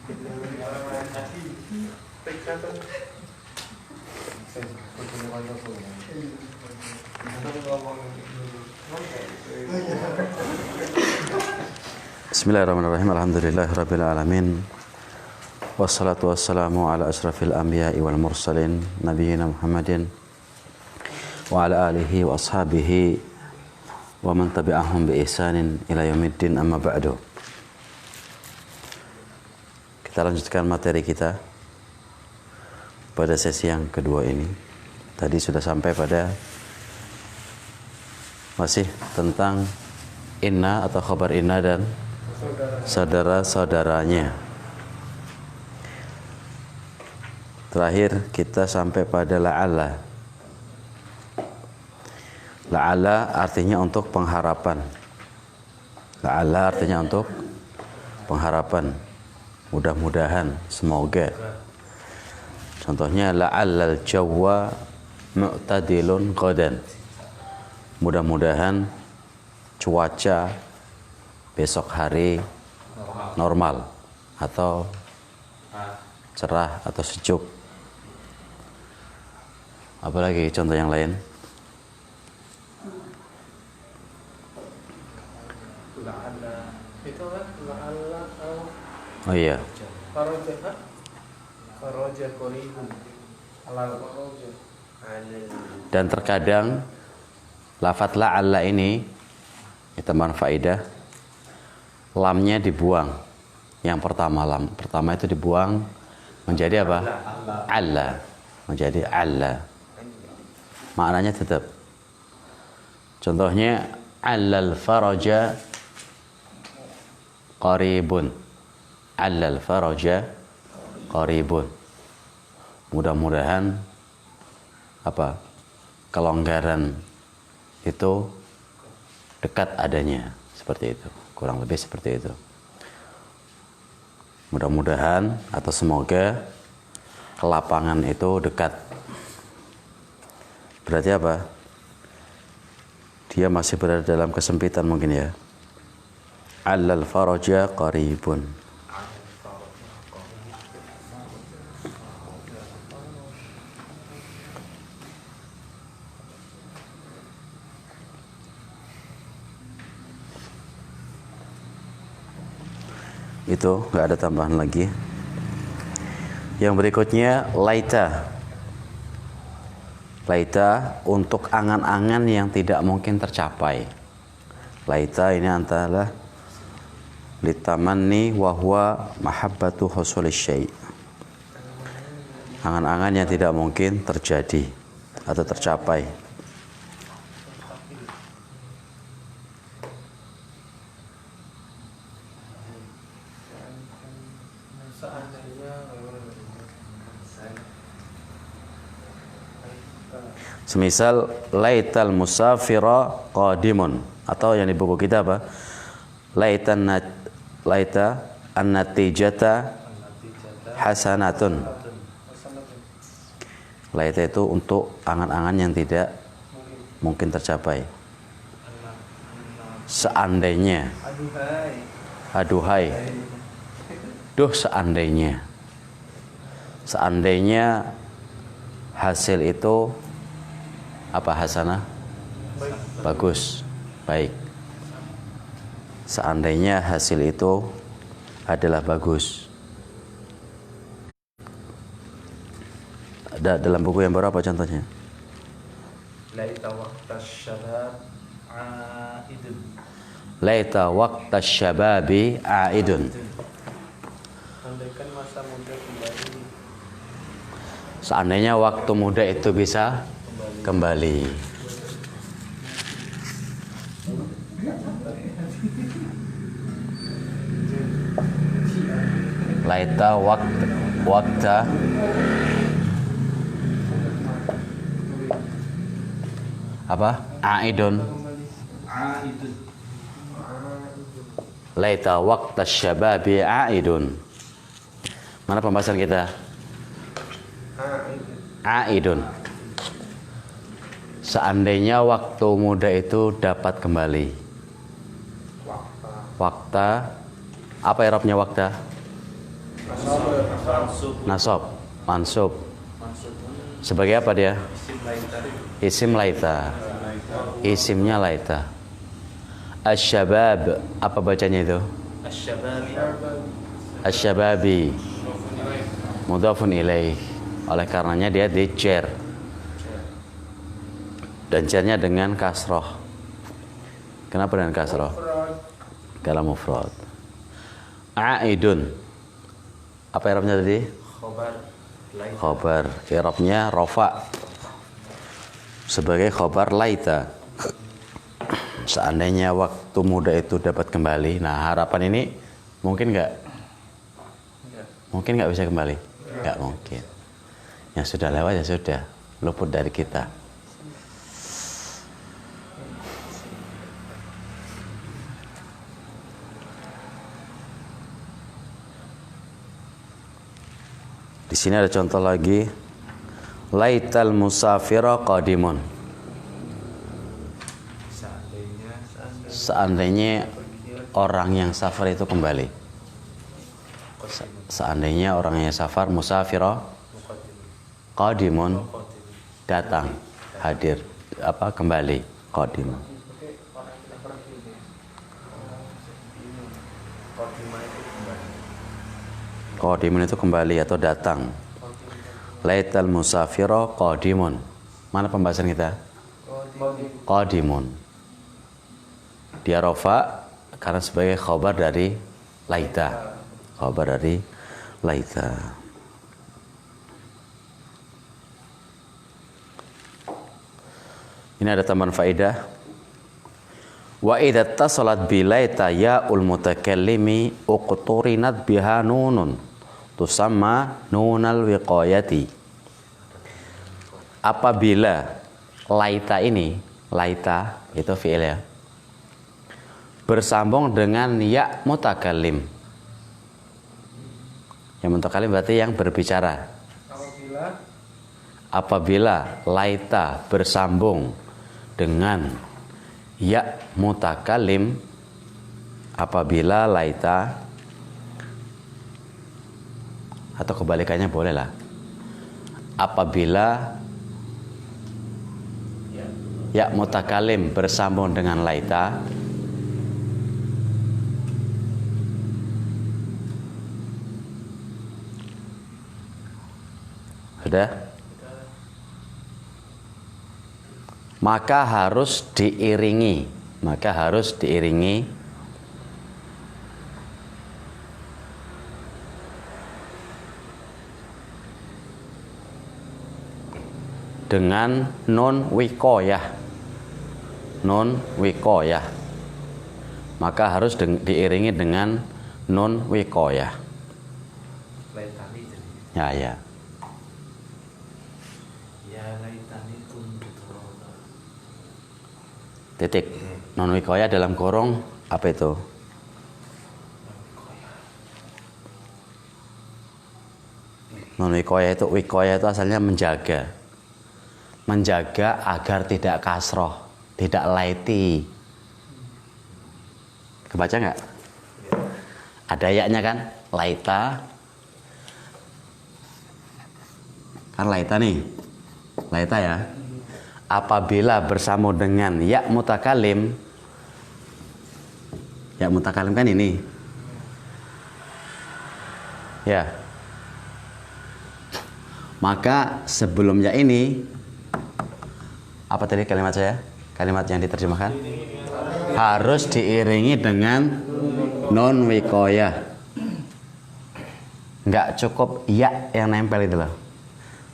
Bismillahirrahmanirrahim. Alhamdulillahirabbil alamin. Wassalatu wassalamu ala asrafil anbiya'i wal mursalin nabiyina Muhammadin wa ala alihi wa ashabihi wa man tabi'ahum bi ihsanin ila yaumiddin, amma ba'du. Kita lanjutkan materi kita pada sesi yang kedua ini. Tadi sudah sampai pada masih tentang inna atau khabar inna dan saudara-saudaranya. Terakhir kita sampai pada la'alla. La'alla artinya untuk pengharapan. La'alla artinya untuk pengharapan. Mudah-mudahan, semoga. Contohnya la'allal jawwa mu'tadilun qadan. Mudah-mudahan cuaca besok hari normal atau cerah atau sejuk. Apalagi contoh yang lain? Oh iya. Dan terkadang lafadz la'alla ini, teman faidah, lamnya dibuang. Yang pertama, lam pertama itu dibuang menjadi apa? Alla. Menjadi alla. Maknanya tetap. Contohnya allal faraja qaribun. Allal faraja qaribun. Mudah-mudahan apa? Kelonggaran itu dekat adanya, seperti itu. Kurang lebih seperti itu. Mudah-mudahan atau semoga kelapangan itu dekat. Berarti apa? Dia masih berada dalam kesempitan mungkin ya. Allal faraja qaribun. Itu nggak ada tambahan lagi. Yang berikutnya laita. Laita untuk angan-angan yang tidak mungkin tercapai. Laita ini antara litamanni wa huwa mahabbatu husulis syai'. Angan-angan yang tidak mungkin terjadi atau tercapai. Semisal laital musafira qadimun, atau yang di buku kita apa? Laita an-natijata hasanatun. Laita itu untuk angan-angan yang tidak mungkin tercapai. Seandainya. Aduhai. Duh seandainya. Seandainya hasil itu apa hasanah? Bagus, baik. Seandainya hasil itu adalah bagus. Ada dalam buku yang baru apa contohnya? Laita waqtas syabab a'idun. Laita waqtas syababi a'idun. Andaikan masa muda kembali. Seandainya waktu muda itu bisa kembali. Laita waqta apa? A'idun. Laita waqtas syababi a'idun. Mana pembahasan kita? A'idun. Seandainya waktu muda itu dapat kembali. Wakta. Apa i'rabnya wakta? Nasab, mansub. Mansubun Sebagai apa dia? isim laita. Isim laita. Isimnya laita. Asyabab, apa bacanya itu? Asy-syababi Asyababi. Mudhafun ilaih. Oleh karenanya dia dicer. Dan cernya dengan kasroh. Kenapa dengan kasroh? Kalau mufrad. Aidun. Apa i'rabnya tadi? khobar laita. Khobar. I'rabnya rofa. Sebagai khobar laita. Seandainya waktu muda itu dapat kembali. Nah, harapan ini mungkin nggak? Mungkin nggak bisa kembali? Nggak mungkin. Yang sudah lewat ya sudah. Luput dari kita. Di sini ada contoh lagi. Laital musafira qadimun. Seandainya orang yang safar itu kembali. Seandainya orang yang safar musafira qadimun datang, hadir, apa kembali, qadimun. Qadimun itu kembali atau datang. Laital musafira qadimun. Mana pembahasan kita? Qadimun. Dia rofa karena sebagai khabar dari laita. Khabar dari laita. Ini ada tambahan faedah. Wa idza tasalat bi laita ya'ul mutakallimi uqturinat biha nunun tusamma nunal wiqayati. Apabila laita ini, laita itu fi'il ya, bersambung dengan ya mutakallim. Yang mutakallim berarti yang berbicara. Apabila laita bersambung dengan ya mutakallim, apabila laita atau kebalikannya bolehlah. Apabila ya mutakallim bersambung dengan laita, sudah, maka harus diiringi dengan nun wiqayah. Maka harus diiringi dengan nun wiqayah. Laitani jadi. Ya, ya. Ya laitani kuntu turaba. Titik. Nun wiqayah dalam kurung apa itu? Nun wiqayah itu asalnya menjaga. Menjaga agar tidak kasroh, tidak laiti. Kebaca nggak? Ada ya-nya kan? Laita. Kan laita nih. Laita ya. Apabila bersambung dengan ya mutakalim. Ya mutakalim kan ini. Ya. Maka sebelum ya ini, apa tadi kalimat saya? Kalimat yang diterjemahkan? Harus diiringi dengan non wiqayah. Nggak cukup ya yang nempel itu loh.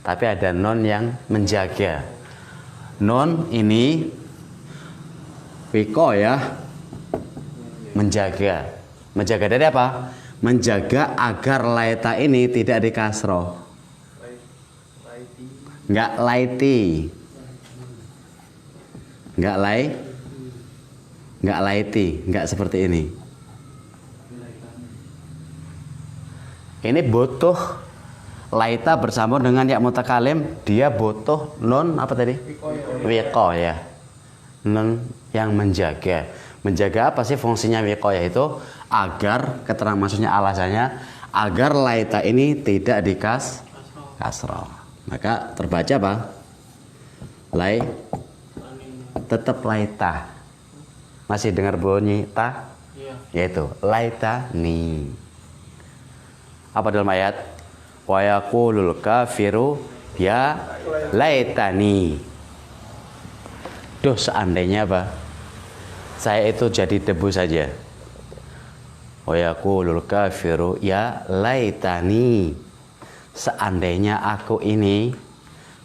Tapi ada non yang menjaga. Non ini wiqayah menjaga. Menjaga dari apa? Menjaga agar laita ini tidak dikasroh. Nggak laiti. Nggak laiti, nggak seperti ini. Ini butuh laita bersambung dengan ya mutakalim, dia butuh nun apa tadi? Wiqayah. Nun yang menjaga. Menjaga apa sih fungsinya wiqayah itu? Agar, keterangan maksudnya alasannya, agar laita ini tidak kasroh. Maka terbaca apa? Tetap laita. Masih dengar bunyi ta? Yaitu laita ni. Apa dalam ayat? Wa yaqulul kafiru ya laitani. Duh, seandainya apa? Saya itu jadi debu saja. Wa yaqulul kafiru ya laitani. Seandainya aku ini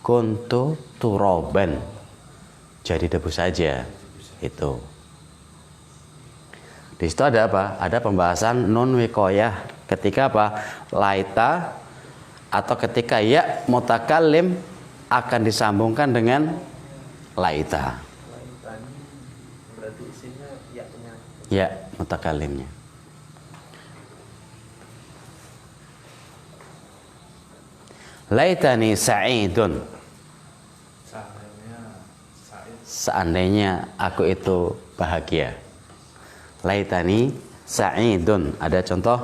kuntu turoban. Jadi debu saja. Itu. Di situ ada apa? Ada pembahasan nun wikoyah. Ketika apa? Laita atau ketika ya mutakallim akan disambungkan dengan laita. Berarti isinya ya-nya. Ya mutakallimnya. Laitani sa'idun. Seandainya aku itu bahagia. Laitani sa'idun. Ada contoh?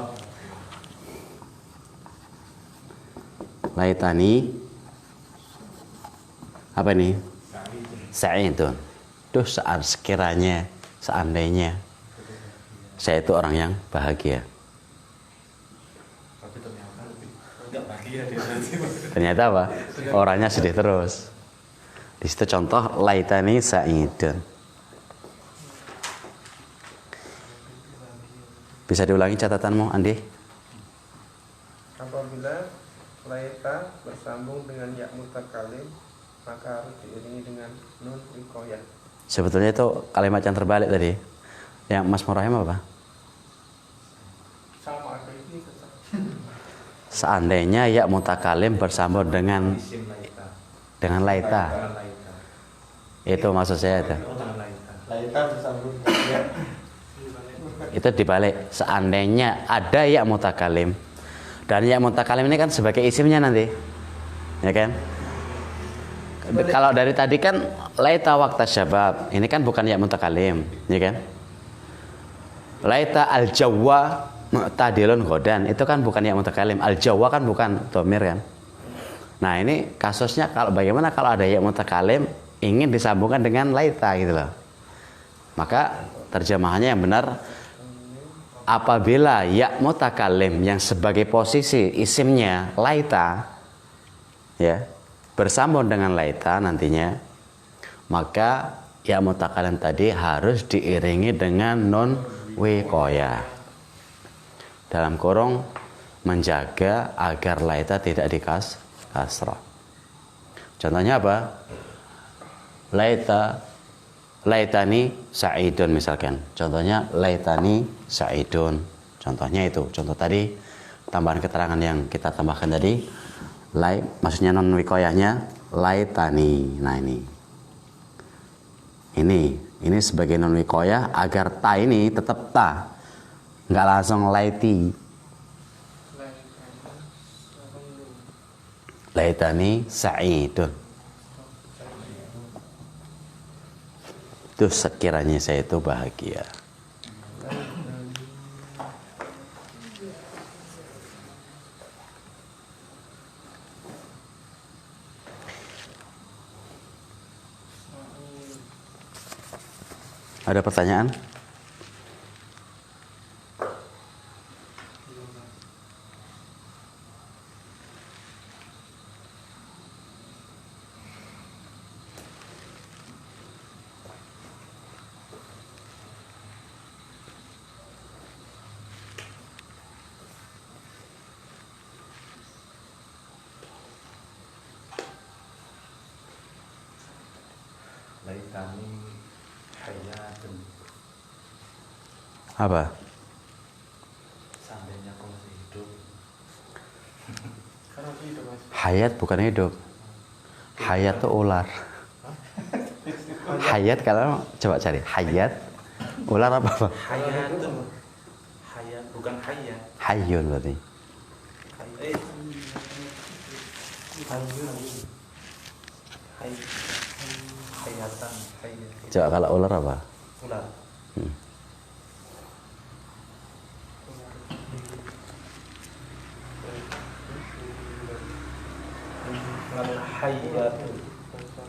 Laitani apa ini? Sa'idun. Duh, sekiranya, seandainya saya itu orang yang bahagia. Tapi ternyata enggak bahagia dia nanti. Ternyata apa? Orangnya sedih terus. Di situ contoh laitani sa'idun. Bisa diulangi catatanmu, Andi? Apabila laita bersambung dengan ya mutakalim, maka harus diiringi dengan nun wikoyah. Sebetulnya itu kalimat yang terbalik tadi. Yang Mas Murahim apa? Sama ada ini tetap. Seandainya ya mutakalim bersambung dengan Isim laita. laita. Bukan laita. Itu maksud saya itu. Bukan laita. Laita bersambung dengan Itu dibalik. Seandainya ada ya mutakalim, dan ya mutakalim ini kan sebagai isimnya nanti, ya kan? Kalau dari tadi kan laita waqta syabab, ini kan bukan ya mutakalim, ya kan? Laita al jawwa mu'tadilun godan, itu kan bukan ya mutakalim. Al jawwa kan bukan dhamir kan? Nah ini kasusnya kalau bagaimana kalau ada ya mutakalim ingin disambungkan dengan laita gitu loh. Maka terjemahannya yang benar, apabila ya mutakalim yang sebagai posisi isimnya laita, ya, bersambung dengan laita nantinya, maka ya mutakalim tadi harus diiringi dengan nun wikoyah. Dalam kurung menjaga agar laita tidak kasroh. Contohnya apa? Laitani sa'idun misalkan. Contohnya laitani sa'idun. Contohnya itu. Contoh tadi tambahan keterangan yang kita tambahkan tadi. Maksudnya non wikoyahnya laitani. Nah ini sebagai non wikoyah agar ta ini tetap ta. Enggak langsung laiti. Laitani sa'idun. Itu sekiranya saya itu bahagia. Ada pertanyaan? Laitani hayatun. Apa? Seandainya aku masih hidup. karena itu mas. Hayat bukan hidup. Hayat itu ular. Hayat kalau coba cari hayat, ular apa? Hayatun. Hayat bukan hayat. Hayyun berarti. Hayatan. Hayat. Coba kalau ular apa? Ular. Al-hayyatu.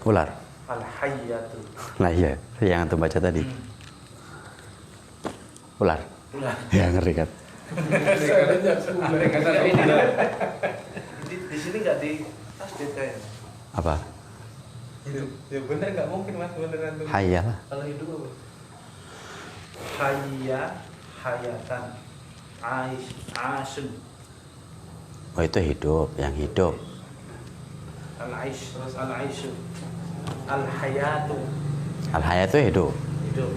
Ular. Al-hayyatu. Nah iya, yang antum baca tadi. Ular. Ular. Ya ngeri kan. Di sini nggak di tasdid kayaknya. Apa? Hidup. Ya bener nggak mungkin mas beneran tuh. Hayya lah. Kalau hidup apa? Hayya, hayatan. Aish, asun. Oh itu hidup, yang hidup. Al-aish, terus al-aishu. Al-hayatu. Al-hayat itu hidup. Hidup.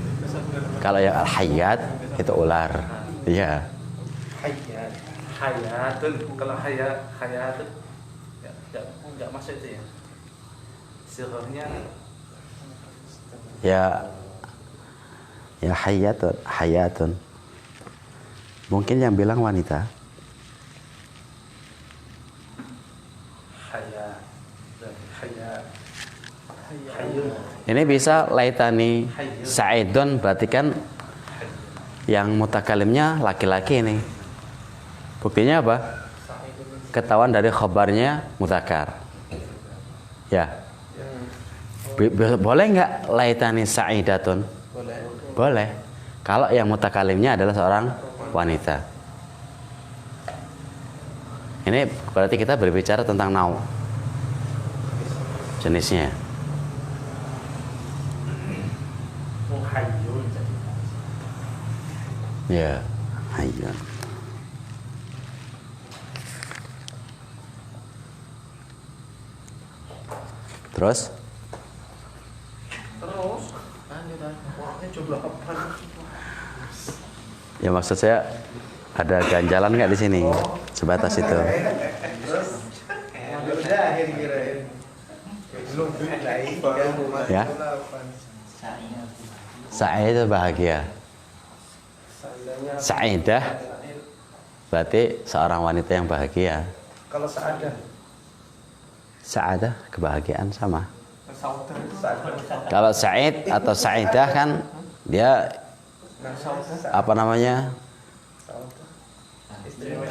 Kalau yang al-hayat itu ular. Iya. Hayat. Hayatun. Kalau hayatun enggak masuk itu ya. Sirahnya Ya hayatun. Mungkin yang bilang wanita. hayat. Hayyun. Ini bisa laitani sa'idun, berarti kan yang mutakalimnya laki-laki ini. Buktinya apa? Ketahuan dari khabarnya mutakar. Ya. Boleh nggak laitani sa'idatun? Boleh. Kalau yang mutakalimnya adalah seorang wanita. Ini berarti kita berbicara tentang nau. Jenisnya. Hayyun. Ya, hayyun. Terus? Coba apa? Ya maksud saya ada ganjalan nggak di sini? Sebatas itu. Udah akhir kirain. Belum Ya. Sa'id itu bahagia. Sa'idah berarti seorang wanita yang bahagia. Kalau sa'adah. Sa'adah kebahagiaan sama. Kalau Sa'id atau Sa'idah kan dia apa namanya?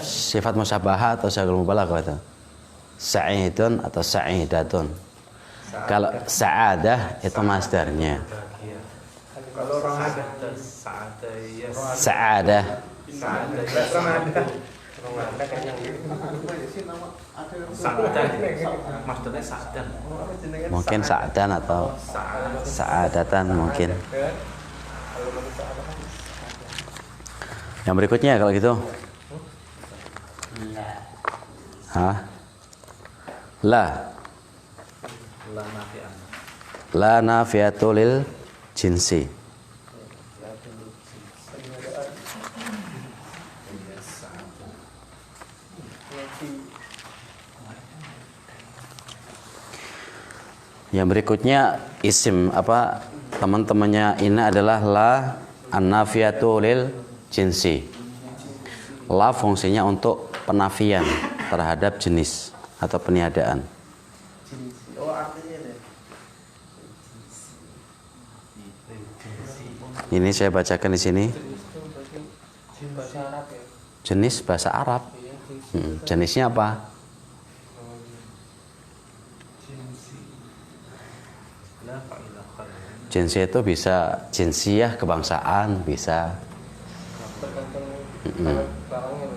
Sifat musyabahah atau syagul mubalaghah itu. Sa'idun atau sa'idatun. Kalau sa'adah itu masdarnya. Kalau orang ada Sa'adah. Maksudnya sa'dan. Mungkin sa'dan atau sa'adatan mungkin. Yang berikutnya kalau gitu. Hah? La. La nafi'an. La nafiyatu lil jinsi. Yang berikutnya isim apa teman-temannya ini adalah la an-nafiyatu lil jinsi. La fungsinya untuk penafian terhadap jenis atau peniadaan. Oh artinya deh. Ini saya bacakan di sini. Bahasa Arab ya. Jenis bahasa Arab. Jenisnya apa? Jinsi itu bisa jinsiyah kebangsaan bisa. Tergantung barangnya.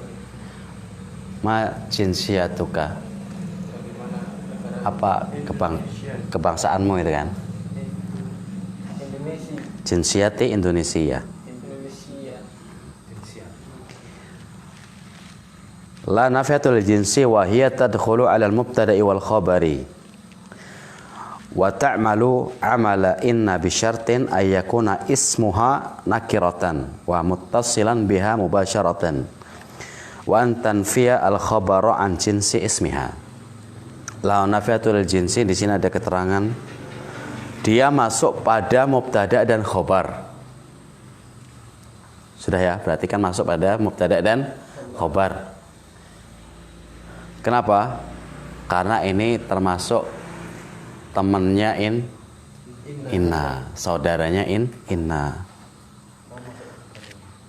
Ma jinsiyatuka. Apa kebangsaanmu itu kan? Indonesia. Jinsiyati Indonesia. La nafiyatul jinsi wa hiya tadkhulu 'ala al-mubtada'i wal khabari. Wa ta'malu 'amala inna bi syartin ay yakuna ismuha nakiratan wa muttasilan biha mubasharatan. Wa an tanfiya al-khabara an jinsi ismiha. La nafiyatul jinsi di sini ada keterangan dia masuk pada mubtada dan khobar. Sudah ya, berarti kan masuk pada mubtada dan khobar. Kenapa? Karena ini termasuk temannya inna, saudaranya inna.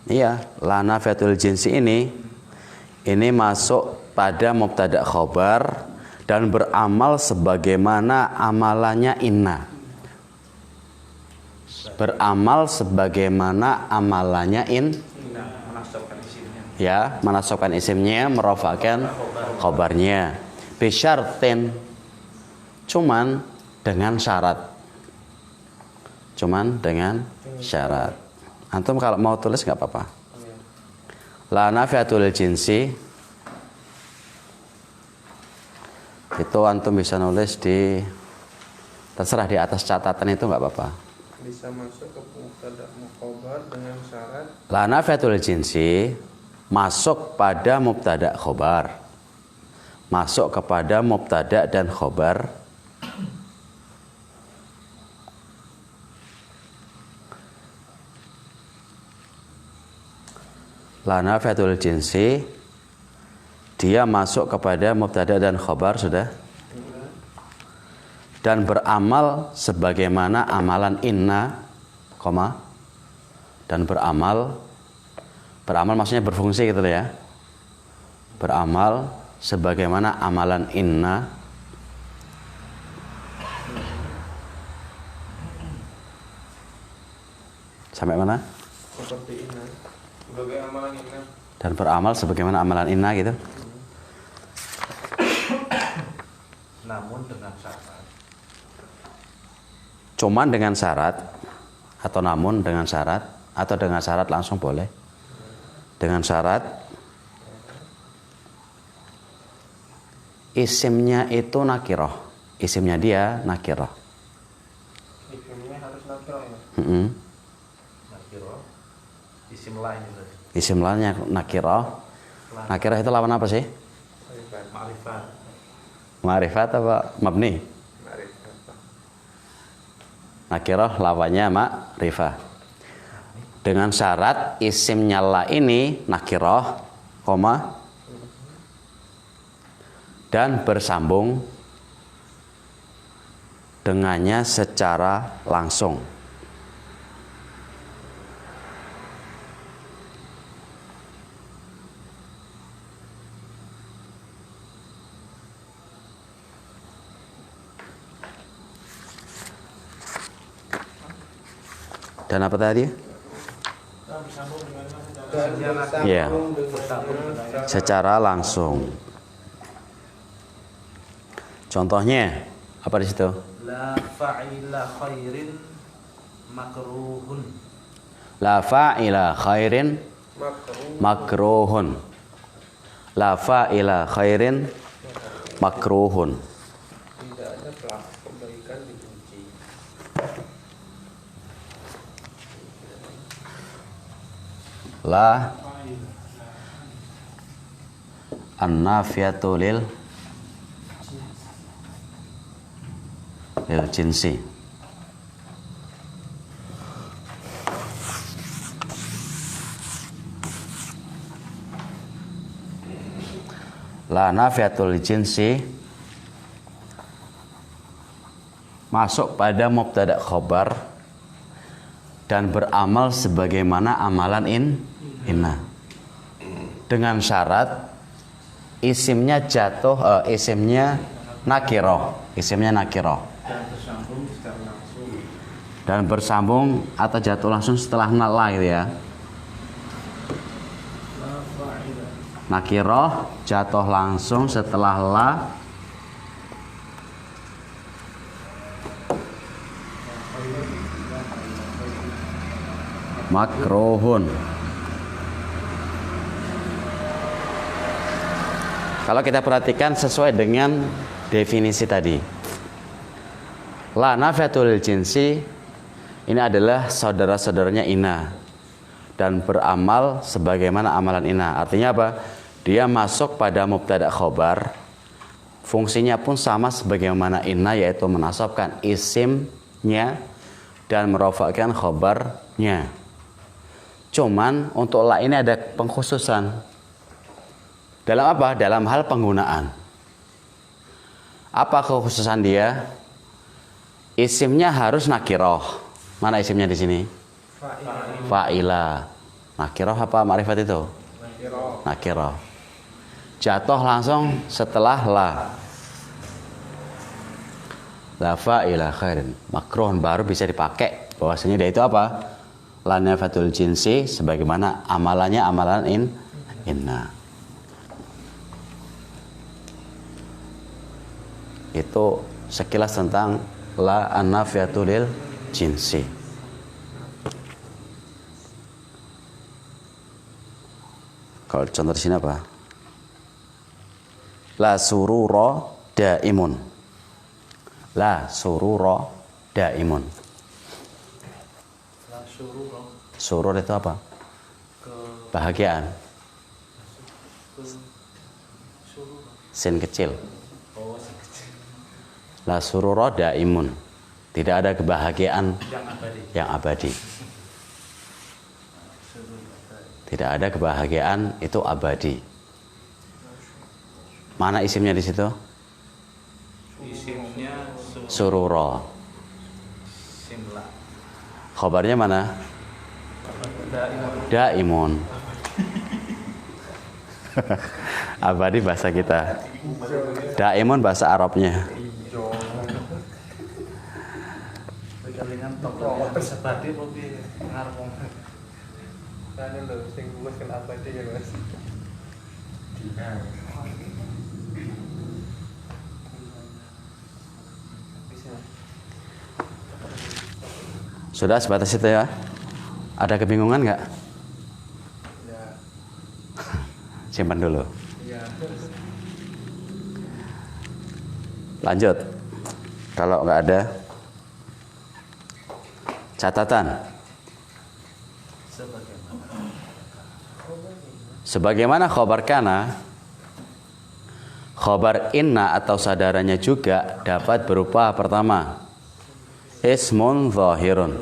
Iya, la nafiyatul jinsi ini masuk pada mubtada khobar dan beramal sebagaimana amalannya inna. Beramal sebagaimana amalannya Menasabkan isimnya. ya, menasabkan isimnya, merofakkan khobarnya. Bisyartin, cuman dengan syarat. Cuman dengan syarat. Antum kalau mau tulis nggak apa-apa. La nafiatul jinsi itu antum bisa nulis di, terserah di atas catatan itu nggak apa-apa. Bisa masuk ke mubtada khobar dengan syarat. La nafiatul jinsi masuk pada mubtada khobar, masuk kepada mubtada dan khobar la nafiatul jinsi, dia masuk kepada mubtada dan khobar sudah, dan beramal sebagaimana amalan inna, koma, dan beramal maksudnya berfungsi gitu ya, beramal sebagaimana amalan inna, sampai mana? Seperti ini. Sebagai amalan inna. Dan beramal sebagaimana amalan inna gitu. Namun dengan syarat. Cuman dengan syarat, atau namun dengan syarat, atau dengan syarat langsung boleh. Dengan syarat isimnya itu nakiroh, isimnya dia nakiroh. Isimnya harus nakirah ya. Nakiro. Isim lain itu. Isim lainnya nakiroh. Nakiroh itu lawan apa sih? Ma'rifat. Ma'rifat apa mabni? Nakiroh lawannya ma'rifah. Dengan syarat isimnya la ini nakiroh, koma, dan bersambung dengannya secara langsung. Dan apa tadi? Ya, secara langsung. Contohnya apa di situ? La fa'ila khairin makruhun. La fa'ila khairin makruhun. La fa'ila khairin makruhun. Tidak ada pelaku kebaikan dibenci. La an-nafiyatu lil jinsi. La nafiatul jinsi masuk pada mubtada khobar dan beramal sebagaimana amalan inna, dengan syarat isimnya jatuh, isimnya nakiroh, dan bersambung atau jatuh langsung setelah la gitu ya. Nakiroh jatuh langsung setelah la, makruhun. Kalau kita perhatikan sesuai dengan definisi tadi, la nafiatul jinsi ini adalah saudara-saudaranya inna dan beramal sebagaimana amalan inna. Artinya apa? Dia masuk pada mubtada khobar, fungsinya pun sama sebagaimana inna, yaitu menasabkan isimnya dan merofakkan khobarnya. Cuman untuk la ini ada pengkhususan. Dalam apa? Dalam hal penggunaan. Apa kekhususan dia? Isimnya harus nakiroh. Mana isimnya di sini? Fa'ila. Nakiroh apa ma'rifat itu? Nakiroh. Jatuh langsung setelah la. La fa'ila khairin. Makruhun baru bisa dipakai. Bahwasanya dia itu apa? La nafatul jinsi sebagaimana amalannya amalan inna. Itu sekilas tentang la an-nafiyatul lil jinsi. Kalau contoh di sini apa? La surura daimun. La surura daimun. La syurura Surur itu apa? Bahagiaan. syurura. Sin kecil. Oh, sekecil. La surura daimun. Tidak ada kebahagiaan Yang abadi. yang abadi. Syurura. Tidak ada kebahagiaan itu abadi. Mana isimnya di situ? Isimnya Surura. simla. Khabarnya mana? Daimun. Abadi bahasa kita. Daimun bahasa Arabnya. Kelingan toko sebadi apa piye ngarep wong. Kan lho sing luwes kan abadi ya Mas. Sudah sebatas itu ya. Ada kebingungan nggak? Ya. Simpan dulu. Ya. Lanjut. Kalau nggak ada catatan. Sebagaimana khobar kana, khobar inna atau saudaranya juga dapat berupa pertama ismun zahirun,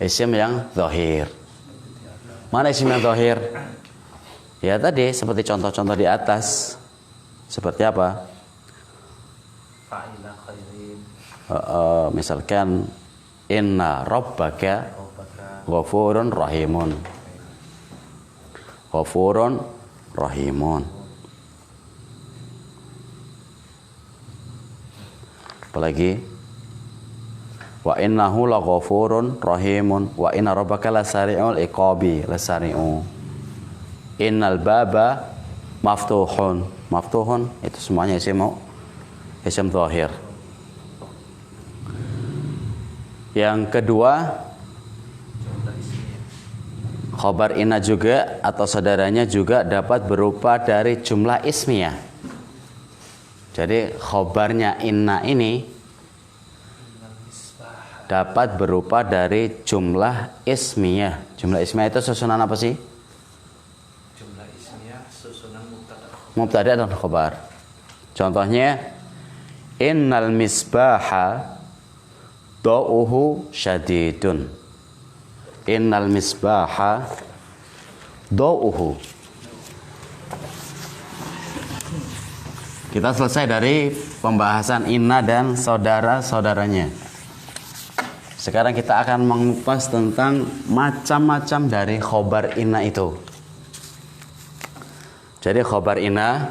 isim yang zahir. Mana isim yang zahir? Ya tadi seperti contoh-contoh di atas. Seperti apa? Fa'ila khairin. Misalkan inna rabbaka Rabbaka. ghafurun rahimun. Ghafurun rahimun. Apalagi? Wa innahu laghafurun rahimun wa inna rabbaka lasari'ul iqabi lasari'u. Innal baba maftuhun. Maftuhun itu semuanya isim zahir. Yang kedua, khobar inna juga atau saudaranya juga dapat berupa dari jumlah ismiyah. Jadi khobarnya inna ini dapat berupa dari jumlah ismiyah. Jumlah ismiyah itu susunan apa sih? Jumlah ismiyah susunan mubtada. Mubtada dan khobar. Contohnya innal misbaha da'uhu syadidun. Innal misbaha da'uhu. Kita selesai dari pembahasan inna dan saudara-saudaranya. Sekarang kita akan mengupas tentang macam-macam dari khobar inna itu. Jadi khobar inna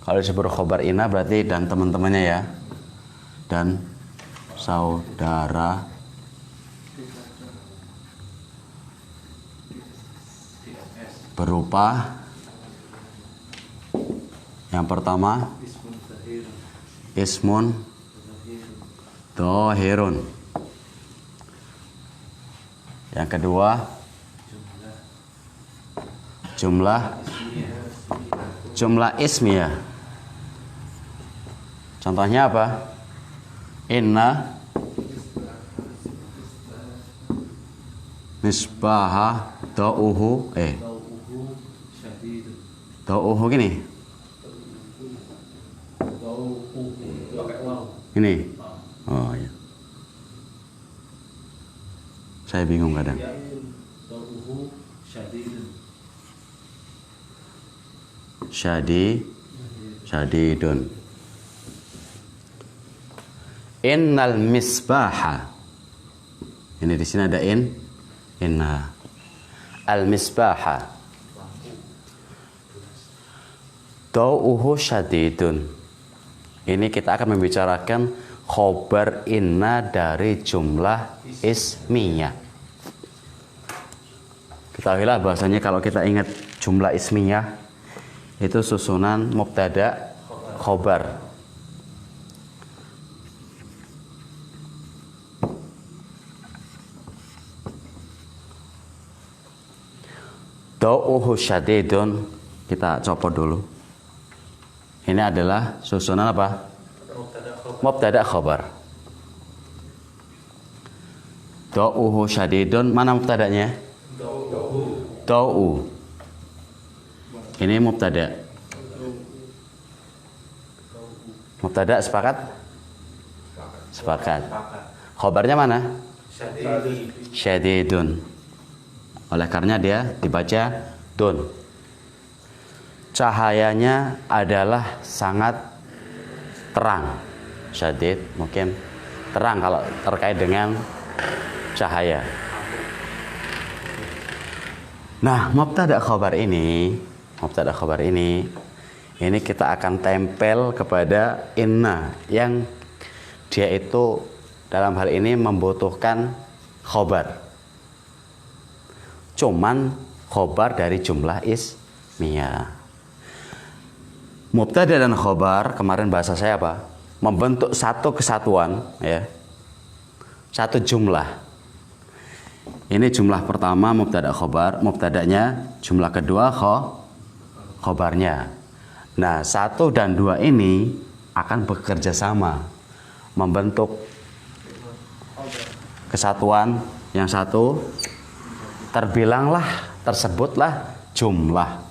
kalau disebut khobar inna berarti dan teman-temannya ya. Dan saudara berupa yang pertama ismun dhahirun. Yang kedua jumlah ismiyah. Contohnya apa? Inna misbaha da'uhu da'uhu gini. Ini. Oh ya. Saya bingung kadang. Syadidun. Innal misbaha. Ini di sini ada inna. Al misbaha. Dau'uhu syadidun. Ini kita akan membicarakan khobar inna dari jumlah ismiyah. Ketahuilah bahasanya kalau kita ingat jumlah ismiyah itu susunan mubtada khobar. Dau'uhu syadidun, kita copot dulu. Ini adalah susunan apa? Mubtada khobar. Dau'uhu syadidun, mana mubtadanya? Dau'u. Ini mubtada. Mubtada sepakat? Sepakat. Khobarnya mana? Syadidun. Oleh karena dia dibaca dun. Cahayanya adalah sangat terang. Syadid mungkin terang kalau terkait dengan cahaya. Nah, mubtada khabar ini kita akan tempel kepada inna yang dia itu dalam hal ini membutuhkan khabar. Cuman khobar dari jumlah ismiyah. Mubtada dan khobar, kemarin bahasa saya apa? Membentuk satu kesatuan, ya. Satu jumlah. Ini jumlah pertama mubtada khobar, mubtadanya, jumlah kedua khobarnya. Nah, 1 dan 2 ini akan bekerja sama membentuk kesatuan yang satu. Terbilanglah, tersebutlah jumlah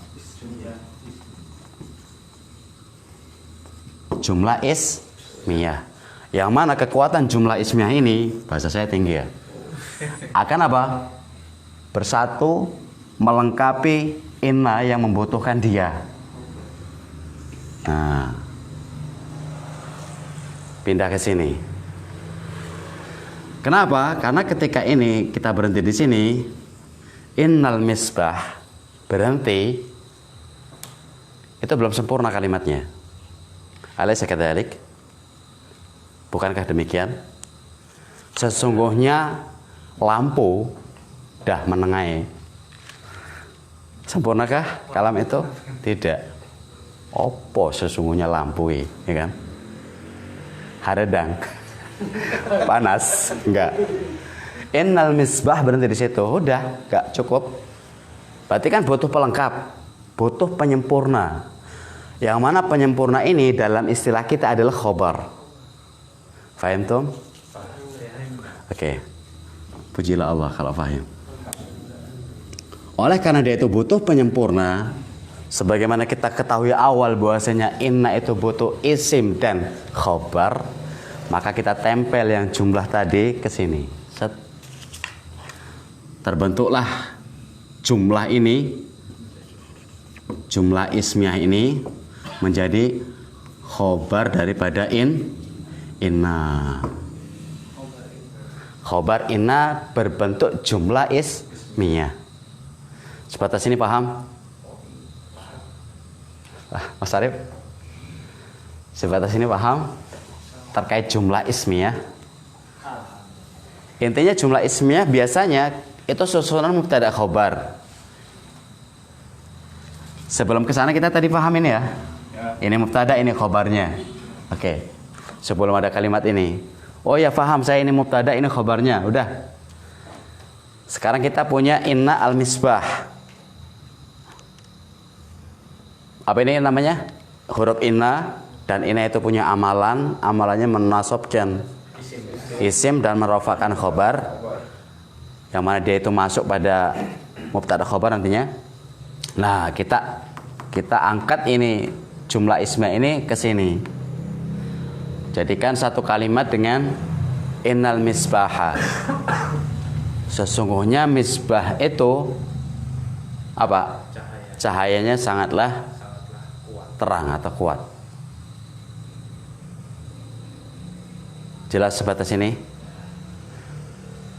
ismiyah. Yang mana kekuatan jumlah ismiyah ini, bahasa saya tinggi ya, akan apa? Bersatu melengkapi inna yang membutuhkan dia. Nah, pindah ke sini. Kenapa? Karena ketika ini kita berhenti di sini, innal misbah berhenti, itu belum sempurna kalimatnya. Alaysa kadzalik? Bukankah demikian? Sesungguhnya lampu dah menengai. Sempurnakah kalam itu? Tidak. Opo sesungguhnya lampu, ya kan? Haredang. Panas, enggak. Innal misbah berhenti di situ, udah, enggak cukup. Berarti kan butuh pelengkap, butuh penyempurna. Yang mana penyempurna ini dalam istilah kita adalah khobar. Faham tuh? Oke. Pujilah Allah kalau faham. Oleh karena dia itu butuh penyempurna, sebagaimana kita ketahui awal bahwasanya inna itu butuh isim dan khobar, maka kita tempel yang jumlah tadi ke sini. Set. Terbentuklah jumlah ini, jumlah ismiyah ini menjadi khobar daripada inna. Khobar inna berbentuk jumlah ismiyah. Sebatas ini paham? Mas Arif? Sebatas ini paham? Terkait jumlah ismiyah. Intinya jumlah ismiyah biasanya itu susunan mubtada khobar. Sebelum ke sana kita tadi pahamin ya. Ini mubtada, ini khobarnya. Oke. Sebelum ada kalimat ini. Oh ya, paham saya, ini mubtada, ini khobarnya. Udah. Sekarang kita punya inna al-misbah. Apa ini namanya? Huruf inna, dan inna itu punya amalan. Amalannya menasabkan isim dan merofakkan khobar. Yang mana dia itu masuk pada mubtada khobar nantinya. Nah, kita angkat ini jumlah ismiyah ini ke sini. Jadikan satu kalimat dengan innal misbaha. Sesungguhnya misbah itu apa? Cahayanya sangatlah terang atau kuat. Jelas sebatas ini?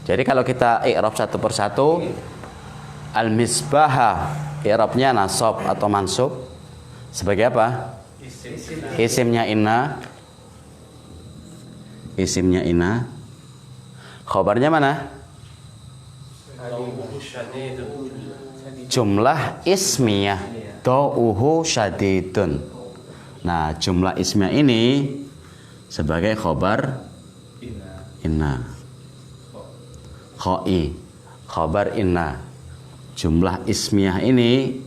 Jadi kalau kita i'rab satu persatu, al-misbaha i'rabnya nasab atau mansub. Sebagai apa? Isimnya inna. Isimnya inna. Khobarnya mana? Jumlah ismiyah. Dau'uhu syadidun. Nah, jumlah ismiyah ini sebagai khobar inna. Khoi. Khobar inna. Jumlah ismiyah ini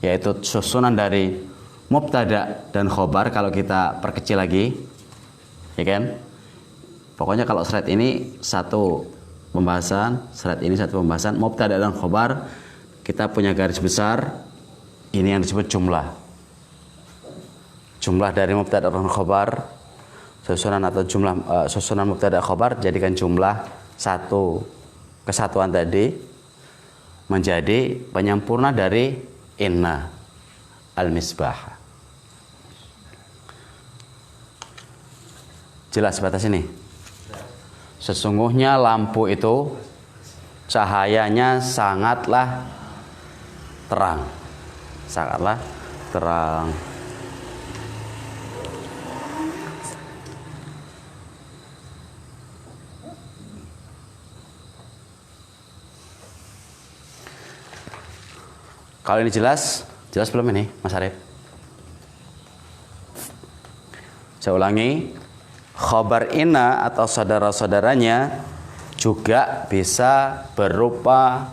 yaitu susunan dari mubtada dan khobar. Kalau kita perkecil lagi, ya kan? Pokoknya kalau slide ini satu pembahasan, slide ini satu pembahasan, mubtada dan khobar. Kita punya garis besar, ini yang disebut jumlah. Jumlah dari mubtada dan khobar, susunan atau jumlah susunan mubtada khobar jadikan jumlah satu kesatuan tadi menjadi penyempurna dari inna al-misbah. Jelas batas ini? Sesungguhnya lampu itu cahayanya sangatlah terang. Sangatlah terang. Kalau ini jelas? Jelas belum ini, Mas Arif? Saya ulangi. Khobar inna atau saudara-saudaranya juga bisa berupa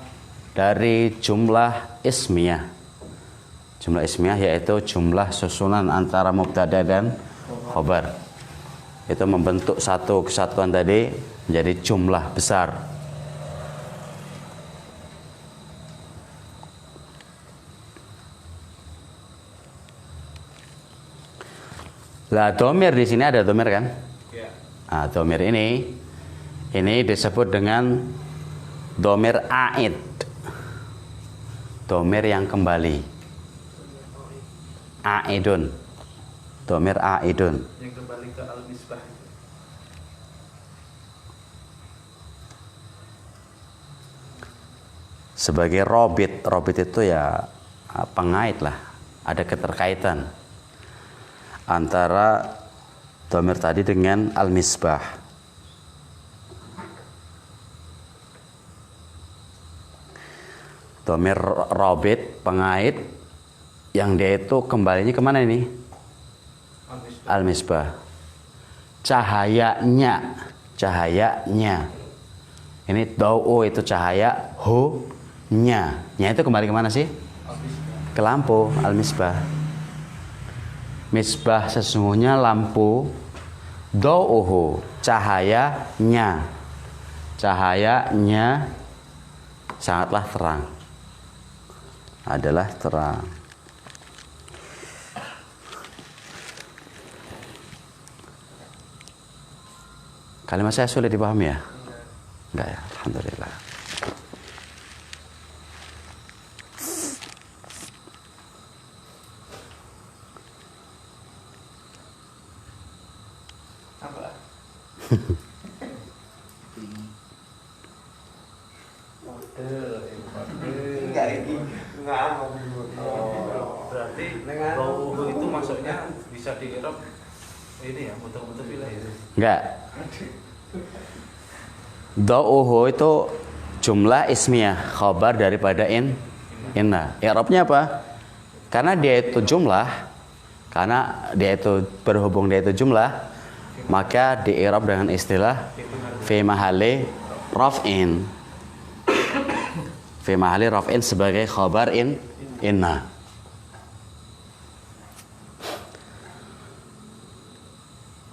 dari jumlah ismiyah. Jumlah ismiyah yaitu jumlah susunan antara mubtada dan khobar. Itu membentuk satu kesatuan tadi menjadi jumlah besar. Lah domir di sini ada domir kan? Ya. Nah, domir ini disebut dengan domir aid. Domir yang kembali. Aidun. Domir aidun. Yang kembali ke al-misbah. Sebagai robit. Robit itu ya pengait lah. Ada keterkaitan antara domir tadi dengan al-misbah. Domir robit, pengait, yang dia itu kembalinya kemana ini? Al-misbah. Cahayanya. Ini dau'u itu cahaya, hu-nya. Nya itu kembali kemana sih? Ke lampu, al-misbah. Misbah sesungguhnya lampu, dau'uhu cahayanya sangatlah terang, adalah terang. Kalimat saya sulit dipahami ya? Enggak ya, alhamdulillah. Berarti dau'uhu itu maksudnya bisa di-i'rab ini ya, muter-muter pilih itu. Enggak. Dau'uhu itu jumlah ismiyah, khabar daripada inna. I'rabnya apa? Karena dia itu jumlah, karena dia itu berhubung dia itu jumlah, maka di-i'rab dengan istilah fi mahalli raf'in. Fi mahalli raf'in sebagai khabar inna.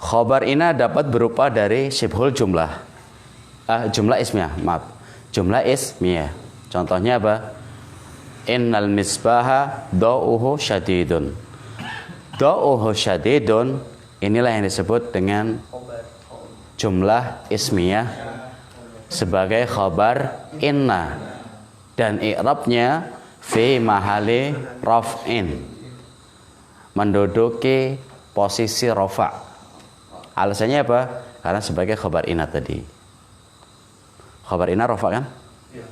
Khabar inna dapat berupa dari syibhul jumlah. Jumlah ismiyah, maaf. Jumlah ismiyah. Contohnya apa? Innal misbaha dau'uhu syadidun. Dau'uhu syadidun, inilah yang disebut dengan jumlah ismiyah sebagai khabar inna, dan i'rabnya fi mahali raf'in, menduduki posisi rafa'. Alasannya apa? Karena sebagai khabar inna tadi. Khabar inna rafa' kan?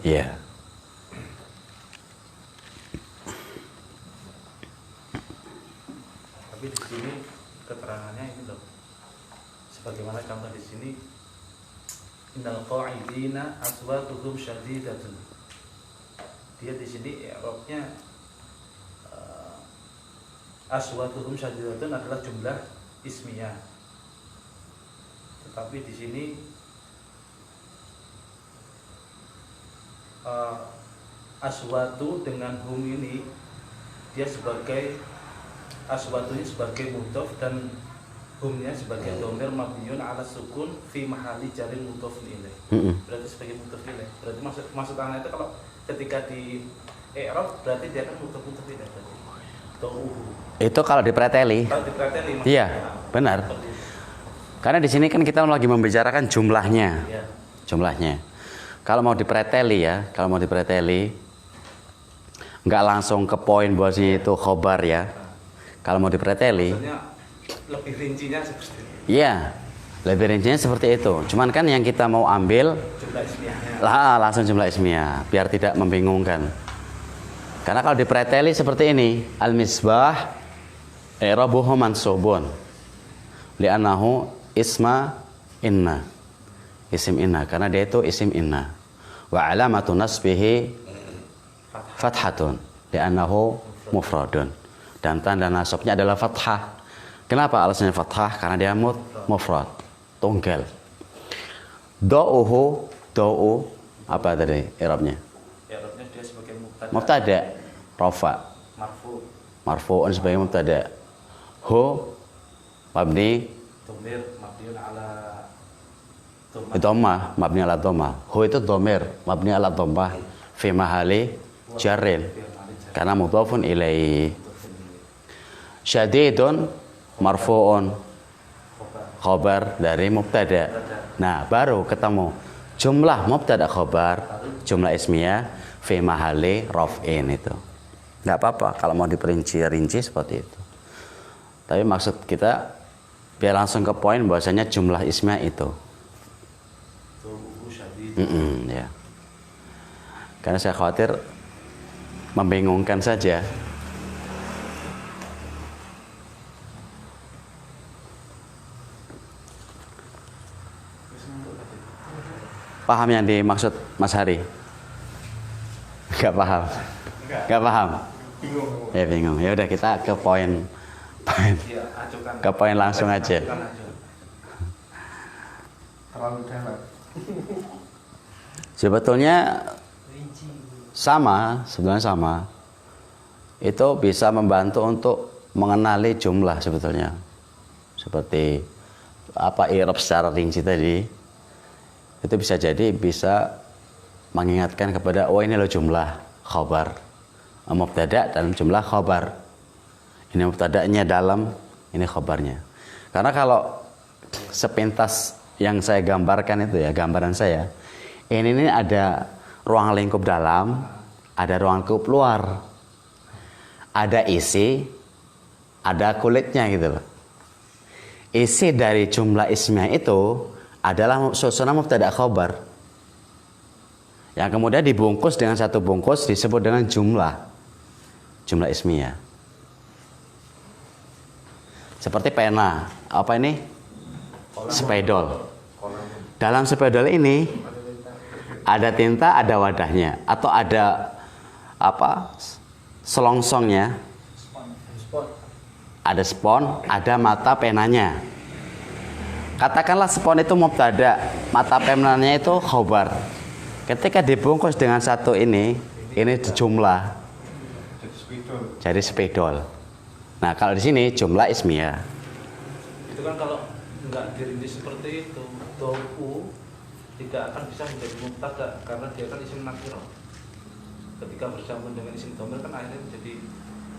Iya. Yeah. Tapi di sini keterangannya ini loh. Sebagaimana contoh di sini, innal qa'idina aswatuhum syadidatun. Dia di sini i'rabnya aswatuhum syadidatun adalah jumlah ismiyah. Tetapi di sini aswatu dengan hum ini dia sebagai aswatunya sebagai mudhof dan humnya sebagai dhamir mabniun ala sukun fi mahalli jarin mudhof ilaih. Berarti sebagai mudhof ilaih. Berarti maksud ana itu kalau ketika di i'rab berarti dia kan mudhof ilaih berarti. Itu kalau dipreteli. Kalau dipreteli. Iya, benar. Karena di sini kan kita lagi membicarakan jumlahnya. Ya. Jumlahnya. Kalau mau dipreteli ya, nggak langsung ke poin bahwasanya itu khobar ya. Kalau mau dipreteli, maksudnya lebih rincinya seperti itu. iya, lebih rincinya seperti itu. Cuman kan yang kita mau ambil Jumlah ismiyahnya. langsung jumlah ismiyah, biar tidak membingungkan. Karena kalau dipreteli seperti ini, al-misbah i'rabuhu mansubun li'annahu isma inna. Isim inna, karena dia itu isim inna. Wa alamatu nasbihi fathatun li'annahu mufradun. Dan tanda nasabnya adalah fathah. Kenapa alasannya fathah? Karena dia mufrad, tunggal. Do'uhu, apa tadi i'rabnya? I'rabnya dia sebagai Mubtada, rafa. Marfu'un sebagai mubtada. Hu mabni dhamir mabniun ala dhammah, mabni ala dhammah. Hu itu dhamir mabni ala dhammah fi mahali jarrin karena mudhafun ilaihi. Syadidun marfu'un khabar dari mubtada. Nah, baru ketemu jumlah mubtada khabar, jumlah ismiyah fi mahali raf'in itu. Enggak apa-apa kalau mau diperinci-rinci seperti itu. Tapi maksud kita biar langsung ke poin bahwasanya jumlah ismiyah itu. Ya. Karena saya khawatir membingungkan saja. Paham yang dimaksud Mas Hari? Enggak paham. Enggak paham. Bingung. Ya bingung. Ya udah kita ke poin. Ya, ajukan. Ke poin langsung aja. Terlalu dalam. Sebetulnya sebenarnya sama. Itu bisa membantu untuk mengenali jumlah sebetulnya. Seperti apa i'rab secara rinci tadi. Itu bisa jadi bisa mengingatkan kepada ini loh jumlah khabar. Mubtada dan jumlah khabar. Ini mubtada'nya dalam, ini khabarnya. Karena kalau sepintas yang saya gambarkan itu ya, gambaran saya, ini ada ruang lingkup dalam, ada ruang lingkup luar, ada isi, ada kulitnya gitu loh. Isi dari jumlah ismiyah itu adalah susunan mubtada khabar yang kemudian dibungkus dengan satu bungkus disebut dengan jumlah ismiyah. Seperti pena, apa ini? Spidol. Dalam spidol ini ada tinta, ada wadahnya, atau ada apa? Selongsongnya. Ada spon, ada mata penanya. Katakanlah spon itu mubtada, mata penanya itu khabar. Ketika dibungkus dengan satu ini jumlah. Jadi spidol. Nah, kalau di sini jumlah ismiyah. Itu kan kalau nggak dirinci seperti itu, do'u tidak akan bisa menjadi mubtada karena dia kan isim nakirah. Ketika bersambung dengan isim dhamir kan akhirnya menjadi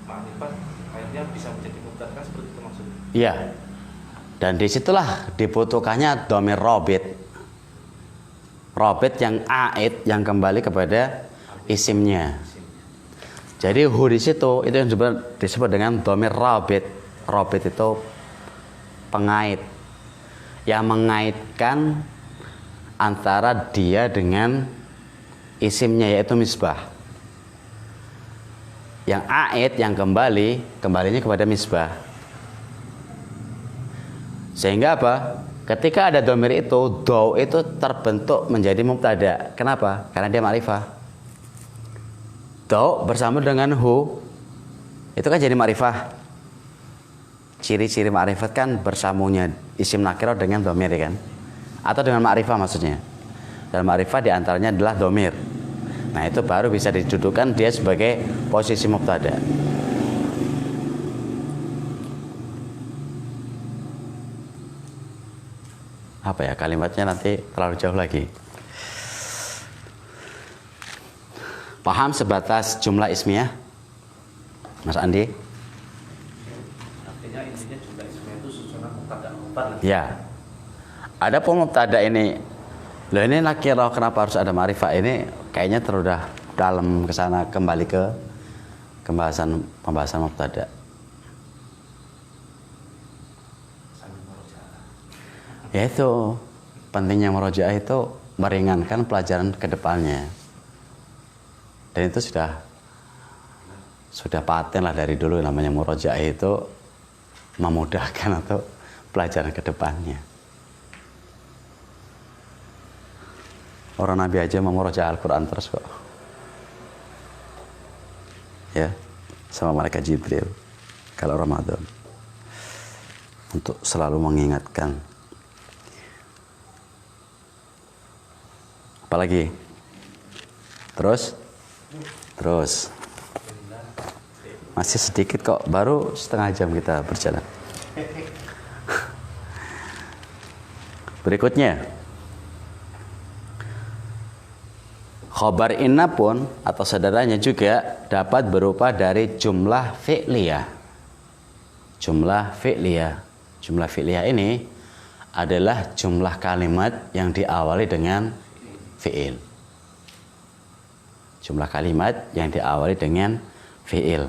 ma'rifat, akhirnya bisa menjadi mubtada kan seperti itu maksudnya. Iya. Dan disitulah dibutuhkannya dhamir rabit. Rabit yang a'id, yang kembali kepada isimnya. Jadi hu di situ itu yang disebut dengan dhamir rabit. Rabit itu pengait yang mengaitkan antara dia dengan isimnya yaitu misbah. Yang a'id yang kembalinya kepada misbah. Sehingga apa? Ketika ada domir itu, do itu terbentuk menjadi mubtada. Kenapa? Karena dia ma'rifah. Do bersama dengan hu, itu kan jadi ma'rifah. Ciri-ciri ma'rifat kan bersamunya isim nakirah dengan domir, kan? Atau dengan ma'rifah maksudnya. Dan ma'rifah diantaranya adalah domir. Nah itu baru bisa didudukkan dia sebagai posisi mubtada. Apa ya kalimatnya, nanti terlalu jauh lagi. Paham sebatas jumlah ismiyah, Mas Andi? Artinya intinya jumlah ismiyah itu susunan mubtada khobar. Ya. Ada pun mubtada ini, loh ini nakirah, kenapa harus ada ma'rifah? Ini kayaknya terudah dalam ke sana, kembali ke pembahasan mubtada. Yaitu pentingnya murojaah itu meringankan pelajaran ke depannya. Dan itu sudah paten lah dari dulu, namanya murojaah itu memudahkan atau pelajaran ke depannya. Orang Nabi aja memurojaah Al-Quran terus kok. Ya, sama malaikat Jibril kalau Ramadan. Untuk selalu mengingatkan. Apalagi? Terus. Masih sedikit kok, baru setengah jam kita berjalan. Berikutnya, khobar inna pun atau saudaranya juga dapat berupa dari jumlah fi'liyah. Jumlah fi'liyah ini adalah jumlah kalimat yang diawali dengan fi'il. Jumlah kalimat yang diawali dengan fi'il.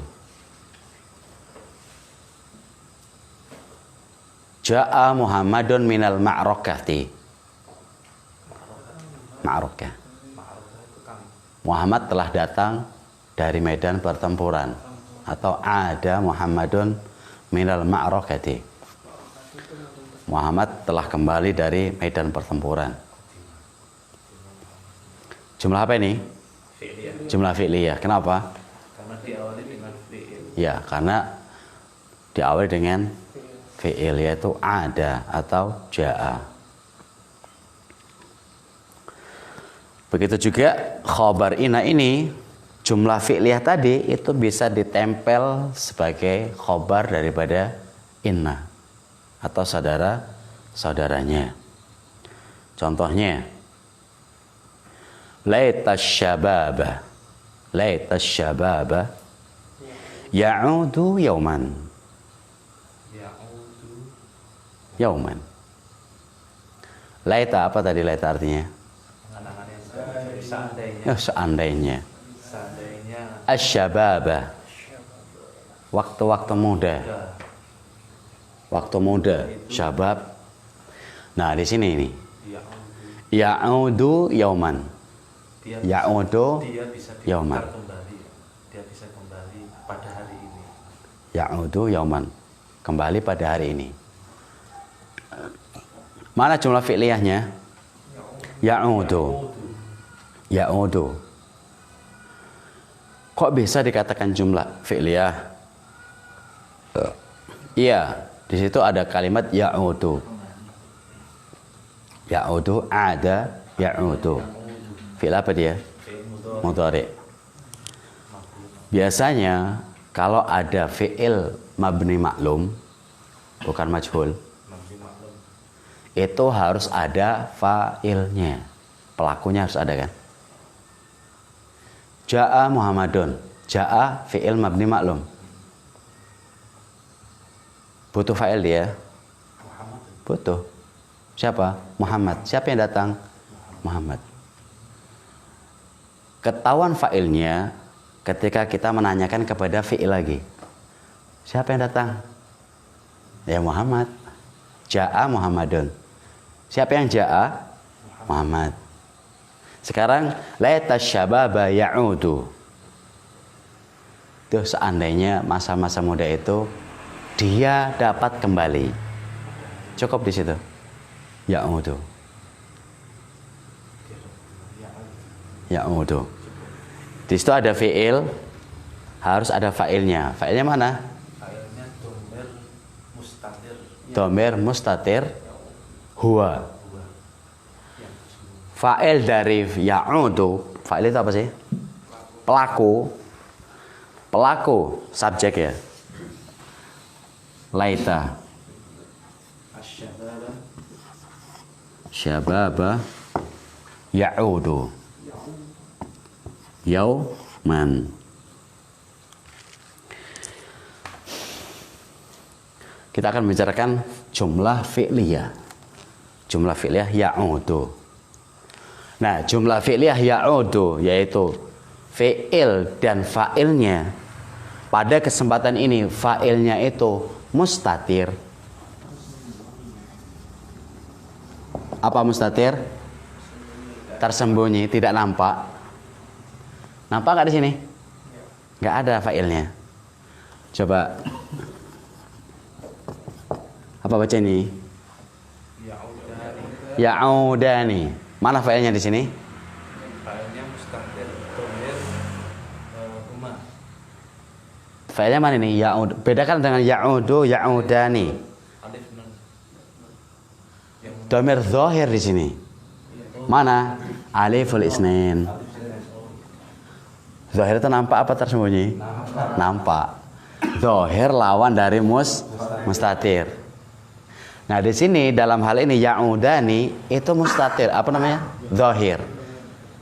Ja'a Muhammadun minal ma'rokati. Ma'rokah. Muhammad telah datang dari medan pertempuran. Atau ada Muhammadun minal ma'rokati. Muhammad telah kembali dari medan pertempuran. Jumlah apa ini? Fi'liyah. Jumlah fi'liyah. Kenapa? Karena diawali dengan fi'il. Ya, karena diawali dengan fi'il, yaitu ada atau ja'a. Begitu juga khobar inna ini, jumlah fi'liyah tadi itu bisa ditempel sebagai khobar daripada inna atau saudaranya. Contohnya, laitas syababa ya'udu yauman. Laita apa tadi laita artinya? Seandainya. Asyababa, waktu-waktu muda. Waktu muda, syabab. Nah, di sini ini. Ya'udu yauman. Ya'udu yauman. Dia bisa kembali pada hari ini. Ya'udu yauman. Kembali pada hari ini. Mana jumlah fi'liyahnya? Ya'udu. Ya'udu. Kok bisa dikatakan jumlah fi'liyah? Iya, di situ ada kalimat ya'udu. Ya'udu, ada, ya'udu. Fi'il apa dia? Mudhari'. Biasanya kalau ada fi'il mabni maklum, bukan majhul, itu harus ada fa'ilnya. Pelakunya harus ada, kan? Ja'a Muhammadun. Ja'a fi'il mabni maklum. Butuh fa'il dia? Butuh. Siapa? Muhammad. Siapa yang datang? Muhammad. Ketahuan fa'ilnya ketika kita menanyakan kepada fi'il lagi. Siapa yang datang? Ya Muhammad. Ja'a Muhammadun. Siapa yang ja'a? Muhammad. Sekarang laitas syababa ya'udu. Tuh seandainya masa-masa muda itu dia dapat kembali. Cukup di situ. Ya'udu. Ya'udu. Di situ ada fi'il, harus ada fa'ilnya. Fa'ilnya mana? Fa'ilnya domir mustatir. Domir mustatir huwa. Fa'il dari ya'udu, fa'il itu apa sih? Pelaku. Pelaku, subjek ya. Laita. Syababa ya'udu. Yauman. Kita akan membicarakan jumlah fi'liyah. Jumlah fi'liyah ya'udu. Nah, jumlah fi'liyah ya'udu yaitu fi'il dan fa'ilnya. Pada kesempatan ini fa'ilnya itu mustatir. Apa mustatir? Tersembunyi, tidak nampak. Nampak nggak di sini? Nggak ada fa'ilnya. Coba. Apa baca ini? Ya'udani. Mana fa'ilnya di sini? Fa'ilnya mustatir domir huma. Fa'ilnya mana ini? Ya'ud. Bedakan dengan ya'udu, ya'udani. Alif nun. Domir zahir di sini. Mana? Aliful isnain. Zahir itu nampak apa tersembunyi? Nampak. Zahir lawan dari mustatir. Nah, di sini dalam hal ini ya'udani itu mustatir, apa namanya? Zahir.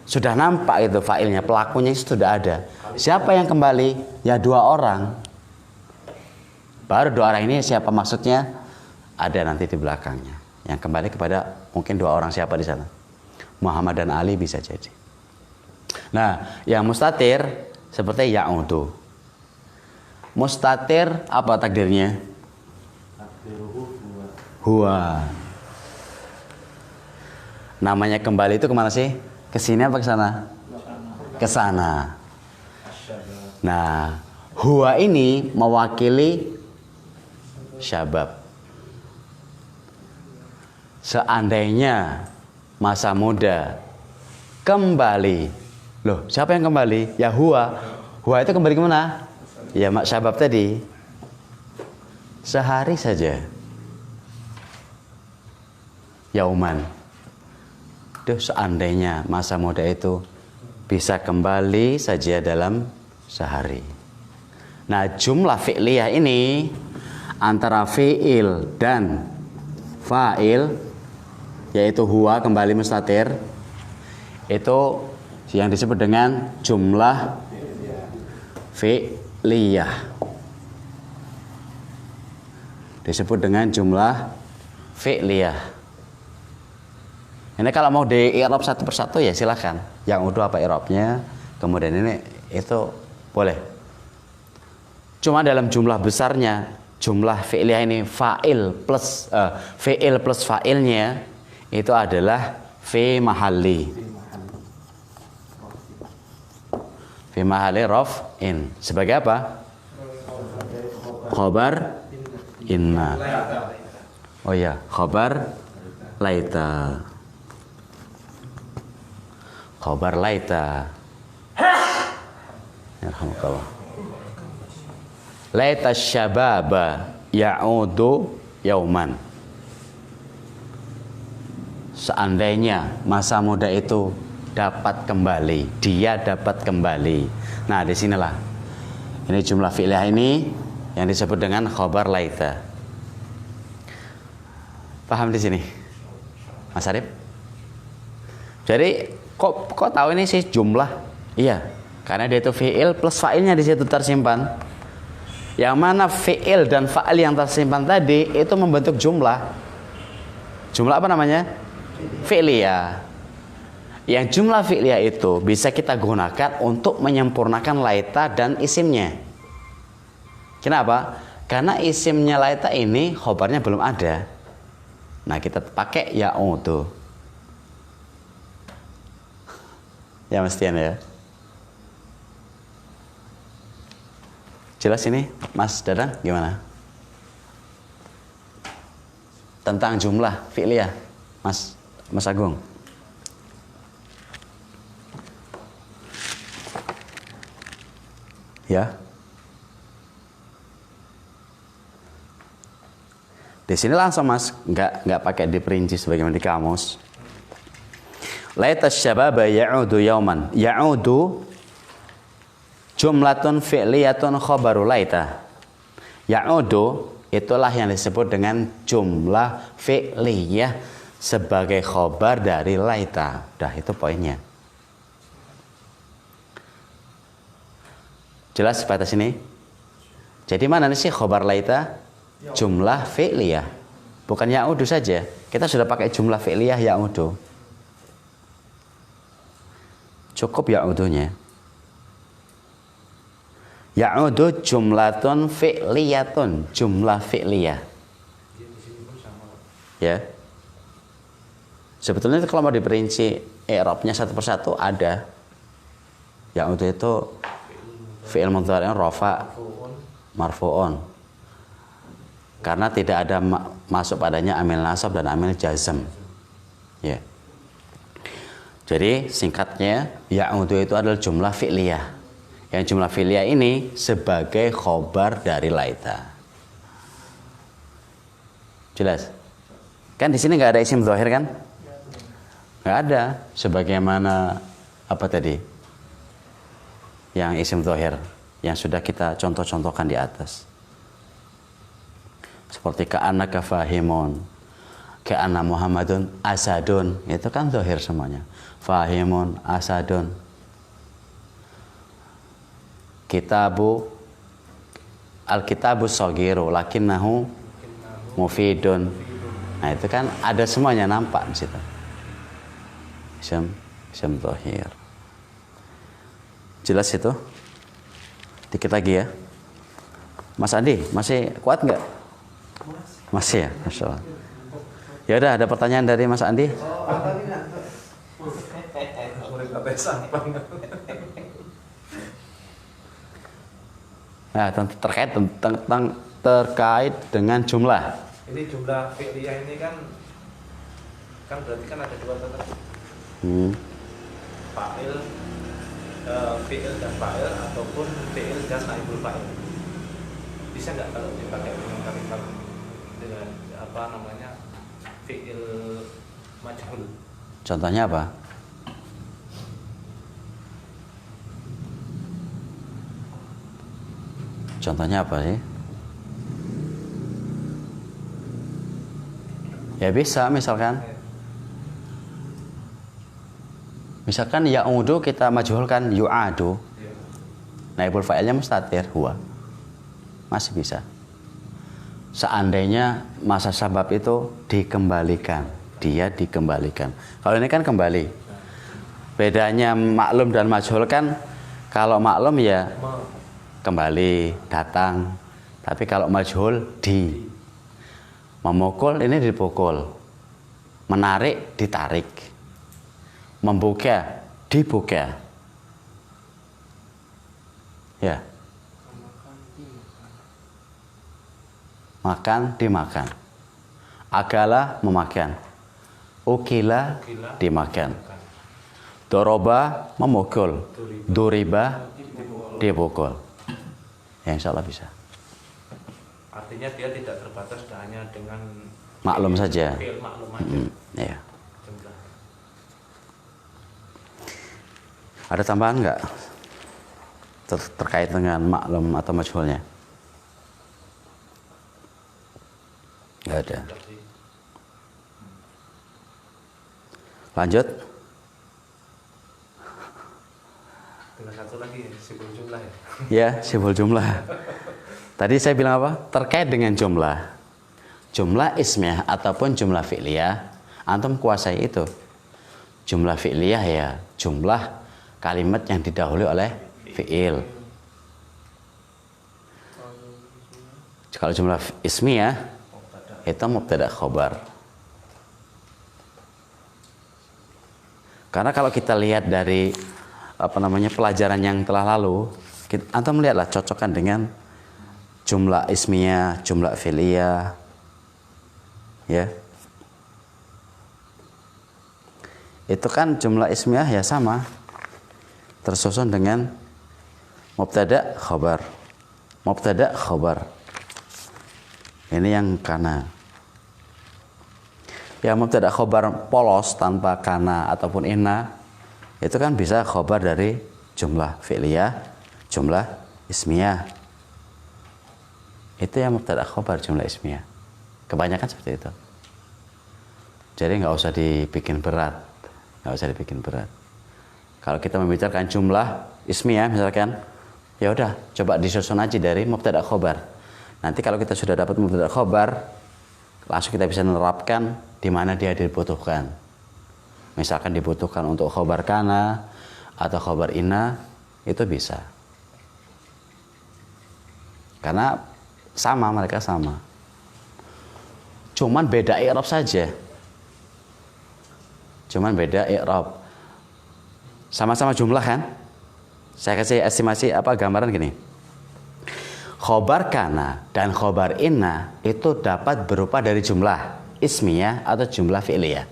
Sudah nampak itu fa'ilnya, pelakunya sudah ada. Siapa yang kembali? Ya dua orang. Baru dua orang ini siapa maksudnya? Ada nanti di belakangnya. Yang kembali kepada mungkin dua orang siapa di sana? Muhammad dan Ali bisa jadi. Nah, yang mustatir seperti ya'udu. Mustatir apa takdirnya? Huwa. Namanya kembali itu kemana sih? Ke sini apa ke sana? Ke sana. Nah, huwa ini mewakili syabab. Seandainya masa muda kembali. Loh, siapa yang kembali? Ya huwa. Huwa itu kembali kemana? Ya mak syabab tadi. Sehari saja. Yauman. Duh, seandainya masa muda itu bisa kembali saja dalam sehari. Nah, jumlah fi'liyah ini antara fi'il dan fa'il, yaitu huwa kembali mustatir, itu yang disebut dengan jumlah fi'liyah. Disebut dengan jumlah fi'liyah. Ini kalau mau di i'rab satu persatu ya silakan. Yang udah apa i'rabnya, kemudian ini itu boleh. Cuma dalam jumlah besarnya, jumlah fi'liyah ini fa'il plus fa'ilnya itu adalah fi mahalli. Fi mahalli raf'in. Sebagai apa? Khabar inna. Oh ya, khabar laita. Khabar laita. Yarhamukallah. Laita syababa ya'udu yauman. Seandainya masa muda itu dapat kembali, dia dapat kembali. Nah, disinilah. Ini jumlah fi'liyah ini yang disebut dengan khabar laita. Paham di sini, Mas Arif? Jadi kok tahu ini sih jumlah? Iya, karena dia itu fi'il plus fa'ilnya di situ tersimpan. Yang mana fi'il dan fa'il yang tersimpan tadi itu membentuk jumlah. Jumlah apa namanya? Fi'liyah. Yang jumlah fi'liyah itu bisa kita gunakan untuk menyempurnakan laita dan isimnya. Kenapa? Karena isimnya laita ini khobarnya belum ada. Nah, kita pakai ya'udu. Ya mestian ya. Jelas ini Mas Dadang gimana? tentang jumlah fi'liyah, Mas Agung. Ya. Di sini langsung Mas, nggak pakai diperinci sebagaimana di kamus. Laita syababa ya'udu yauman. Ya'udu jumlatun fi'liyatun khabaru laita. Ya'udu itulah yang disebut dengan jumlah fi'liyah sebagai khabar dari laita. Dah itu poinnya. Jelas batas ini? Jadi mana sih khabar laita? Jumlah fi'liyah. Bukan ya'udu saja. Kita sudah pakai jumlah fi'liyah ya'udu. Cukup ya'udunya. Ya'udu jumlatun fi'liyatun. Jumlah fi'liyah. Ya. Sebetulnya kalau mau diperinci i'rabnya satu persatu ada. Ya'udu itu fi'il mudhari' rafa marfu'un. Karena tidak ada masuk padanya amil nasab dan amil jazm. Ya. Jadi singkatnya ya'udu itu adalah jumlah fi'liyah. Yang jumlah fi'liyah ini sebagai khobar dari laita. Jelas? Kan di sini nggak ada isim zahir kan? Nggak ada. Sebagaimana apa tadi? Yang isim zahir yang sudah kita contoh-contohkan di atas. Seperti ka'annaka fahimun, ka'anna Muhammadun asadun, itu kan zahir semuanya. Fahimun, asadun. Al-kitabu shagiru lakinnahu mufidun. Nah, itu kan ada semuanya nampak di situ. Isim zahir. Jelas itu? Dikit lagi ya. Mas Andi, masih kuat nggak? Masih ya, Masya Allah. Ya udah, ada pertanyaan dari Mas Andi? Nah, terkait dengan jumlah. Ini jumlah fi'liyah ini kan berarti kan ada dua tata. Fa'il, fi'il dan fa'il ataupun fi'il dan naibul fa'il. Bisa nggak kalau dipakai dengan kalimat dengan apa namanya fi'il majhul? Contohnya apa? Contohnya apa sih? Ya bisa misalkan ya'udu kita majhulkan yu'adu. Naibul fa'ilnya mustatir huwa. Masih bisa. Seandainya masa sabab itu dikembalikan, dia dikembalikan. Kalau ini kan kembali. Bedanya maklum dan majhul kan, kalau maklum ya kembali, datang. Tapi kalau majhul memukul ini dipukul, menarik ditarik, membuka dibuka. Ya. Makan dimakan. Akala memakan. Ukila dimakan. Doroba memukul. Duriba dipukul. Ya, insya Allah bisa. Artinya dia tidak terbatas hanya dengan maklum saja. Maklum aja. Ya. Ada tambahan nggak terkait dengan maklum atau majhulnya? Nggak ada. Lanjut. Dengan satu lagi sibul jumlah ya. Ya, sibul jumlah. Tadi saya bilang apa? Terkait dengan jumlah. Jumlah ismiyah ataupun jumlah fi'liyah, antum kuasai itu. Jumlah fi'liyah ya, jumlah kalimat yang didahului oleh fi'il. Kalau jumlah ismiyah itu mubtada khobar. Karena kalau kita lihat dari pelajaran yang telah lalu, antum melihatlah cocokkan dengan jumlah ismiyah, jumlah fi'liyah. Ya. Itu kan jumlah ismiyah ya sama. Tersusun dengan mubtada khabar. Mubtada khabar. Ini yang kana. Ya mubtada khabar polos tanpa kana ataupun inna itu kan bisa khabar dari jumlah fi'liyah, jumlah ismiyah. Itu yang mubtada khabar jumlah ismiyah. Kebanyakan seperti itu. Jadi nggak usah dibikin berat, nggak usah dibikin berat. Kalau kita membicarakan jumlah ismiyah misalkan, ya udah coba disusun aja dari mubtada khabar. Nanti kalau kita sudah dapat mubtada khabar, langsung kita bisa menerapkan di mana dia dibutuhkan. Misalkan dibutuhkan untuk khabar kana atau khabar inna, itu bisa. Karena sama, mereka sama. Cuman beda i'rab saja. Cuman beda i'rab. Sama-sama jumlah kan? Saya kasih estimasi gambaran gini. Khobar kana dan khobar inna itu dapat berupa dari jumlah ismiyah atau jumlah fi'liyah.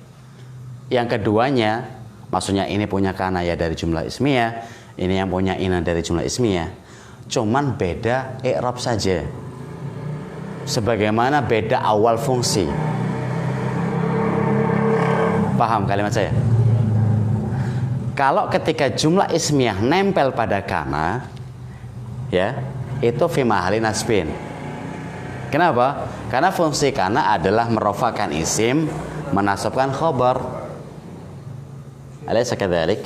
Yang keduanya, maksudnya ini punya kana ya dari jumlah ismiyah, ini yang punya inna dari jumlah ismiyah. Cuman beda i'rab saja. Sebagaimana beda awal fungsi. Paham kalimat saya? Kalau ketika jumlah ismiyah nempel pada kana, ya, itu fi mahalli nasbin. Kenapa? Karena fungsi kana adalah merofakan isim, menasabkan khabar. Alaysa kadzalik?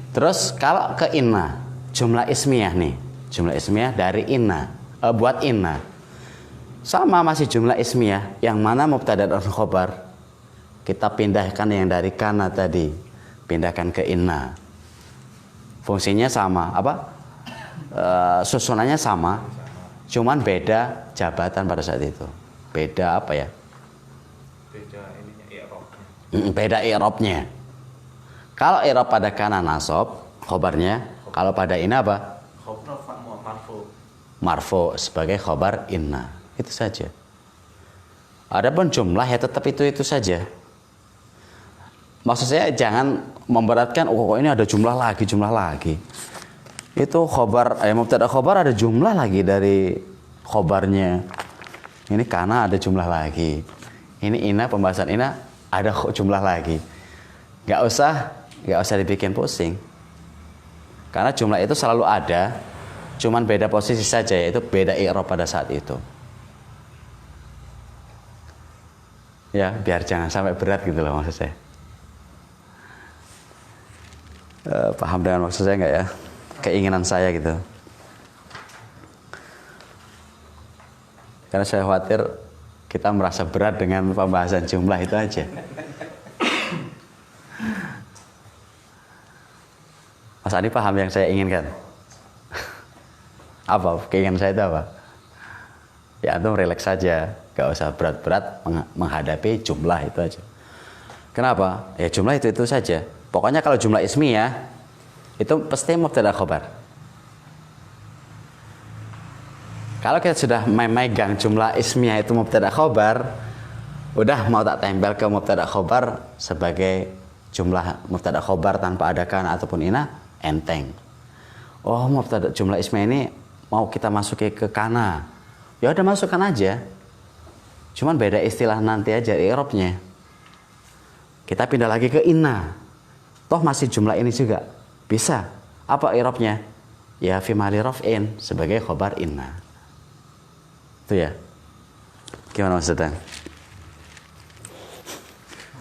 Terus kalau ke inna, jumlah ismiyah nih, jumlah ismiyah dari inna, buat inna. Sama masih jumlah ismiyah, yang mana mubtada dan khabar. Kita pindahkan yang dari kana tadi, pindahkan ke inna. Fungsinya sama, susunannya sama, cuman beda jabatan pada saat itu. Beda apa ya? Beda ininya i'rabnya. Beda i'rabnya. Kalau i'rab pada kana nasab, khobarnya. Kalau pada inna apa? Khabar marfu. Marfu sebagai khobar inna. Itu saja. Adapun jumlah ya tetap itu saja. Maksud saya jangan memberatkan, kok ini ada jumlah lagi. Itu khobar, mubtada khobar ada jumlah lagi dari khobarnya. Ini kana ada jumlah lagi. Ini inna, pembahasan inna ada jumlah lagi. Gak usah dibikin pusing. Karena jumlah itu selalu ada, cuman beda posisi saja, yaitu beda i'rab pada saat itu. Ya, biar jangan sampai berat gitu loh maksud saya. Paham dengan maksud saya nggak ya? Keinginan saya gitu. Karena saya khawatir kita merasa berat dengan pembahasan jumlah itu aja. Mas Adi paham yang saya inginkan? Apa? Keinginan saya itu apa? Ya antum relax saja, gak usah berat-berat menghadapi jumlah itu aja. Kenapa? Ya jumlah itu saja. Pokoknya kalau jumlah ismiyah itu pasti mubtada khabar. Kalau kita sudah memegang jumlah ismiyah itu mubtada khabar, udah mau tak tempel ke mubtada khabar sebagai jumlah mubtada khabar tanpa ada kana ataupun inna, enteng. Oh, mubtada jumlah ismiyah ini mau kita masuki ke kana. Ya udah masukkan aja. Cuman beda istilah nanti aja i'rabnya. Kita pindah lagi ke inna. Toh masih jumlah ini juga. Bisa. Apa i'rabnya? Ya fi mahalli raf'in sebagai khabar inna. Itu ya. Gimana maksudnya?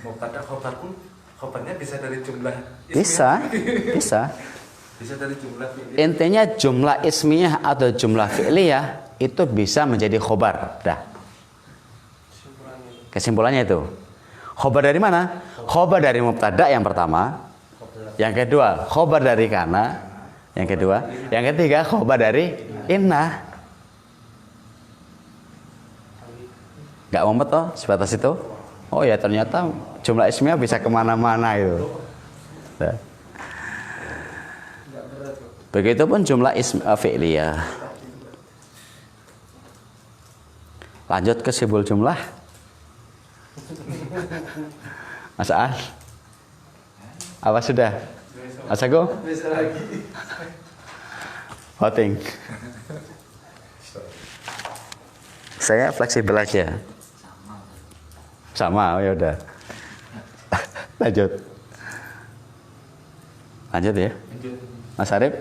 Mubtada khabar pun khabarnya bisa dari jumlah Bisa. ismiyah. Bisa dari jumlah fi'liyah. Intinya jumlah ismiyah atau jumlah fi'liyah itu bisa menjadi khobar. Dah. Kesimpulannya itu. Khobar dari mana? Khobar dari mubtada yang pertama. Yang kedua, khobar dari kana. Yang kedua. Yang ketiga, khobar dari inna. Gak mumet toh sebatas itu? Oh ya ternyata jumlah ismiyah bisa kemana-mana itu. Nah. Begitupun jumlah fi'liyah. Lanjut ke simbol jumlah. Mas Al? Apa sudah? Mas Agung? Voting. Saya fleksibel aja. Sama, ya udah. Lanjut. Lanjut ya. Mas Arif?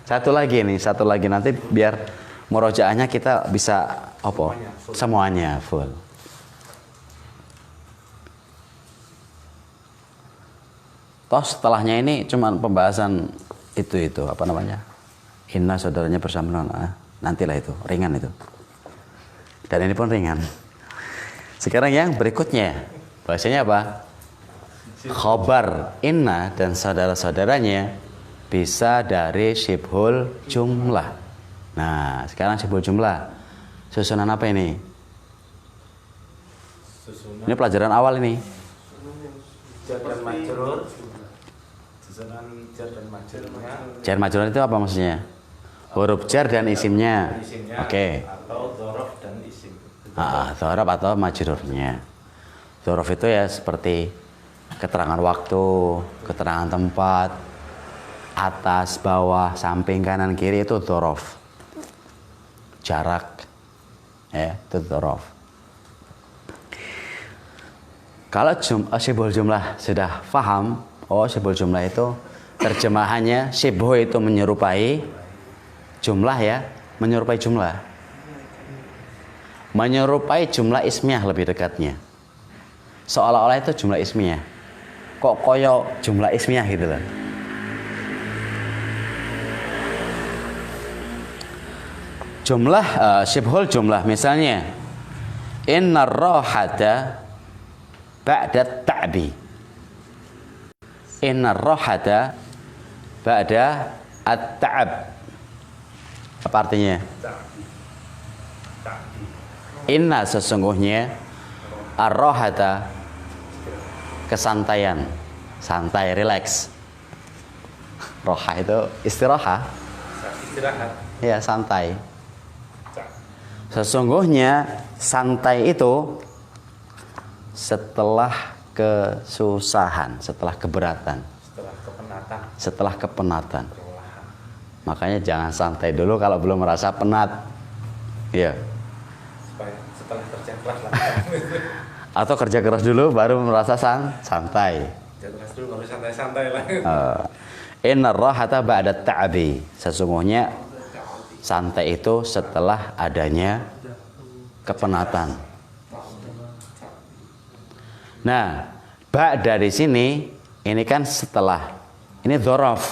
Satu lagi nanti biar murojaahnya kita bisa apa? Semuanya full. Toh setelahnya ini cuma pembahasan itu apa namanya? Inna saudaranya bersama nantilah itu, ringan itu. Dan ini pun ringan. Sekarang yang berikutnya, bahasanya apa? Khobar inna dan saudara-saudaranya bisa dari syibhul jumlah. Nah, sekarang syibhul jumlah. Susunan apa ini? Ini pelajaran awal ini. Jar dan majrur. Susunan jar dan majrurnya. Jar majrur itu apa maksudnya? Huruf jar dan isimnya. Oke. Atau dzaraf dan isim. Dzaraf atau majrurnya. Dzaraf itu ya seperti keterangan waktu, keterangan tempat, atas, bawah, samping, kanan, kiri itu dzaraf. Jarak, ya itu dzaraf. Kalau syibhul jumlah sudah paham, syibhul jumlah itu terjemahannya syibhu itu menyerupai jumlah ya, menyerupai jumlah. Menyerupai jumlah ismiyah lebih dekatnya. Seolah-olah itu jumlah ismiyah. Kok koyo jumlah ismiyah gitu loh. Jumlah syibhul jumlah misalnya innar rohata ba'da ta'bi. Innar rohata ba'da at-ta'ab. Apa artinya? Inna sesungguhnya ar-rohata kesantaian, santai, relax. Roha itu istirahat. Ya, santai. Sesungguhnya santai itu setelah kesusahan, setelah keberatan, setelah kepenatan. Makanya jangan santai dulu kalau belum merasa penat. Ya. Setelah kerja keras lah. Atau kerja keras dulu baru merasa santai. Kerja keras dulu baru santai-santai lah. Innar rahata ba'da ta'abi. Sesungguhnya santai itu setelah adanya kepenatan. Nah, ba'da di sini ini kan setelah. Ini dzaraf.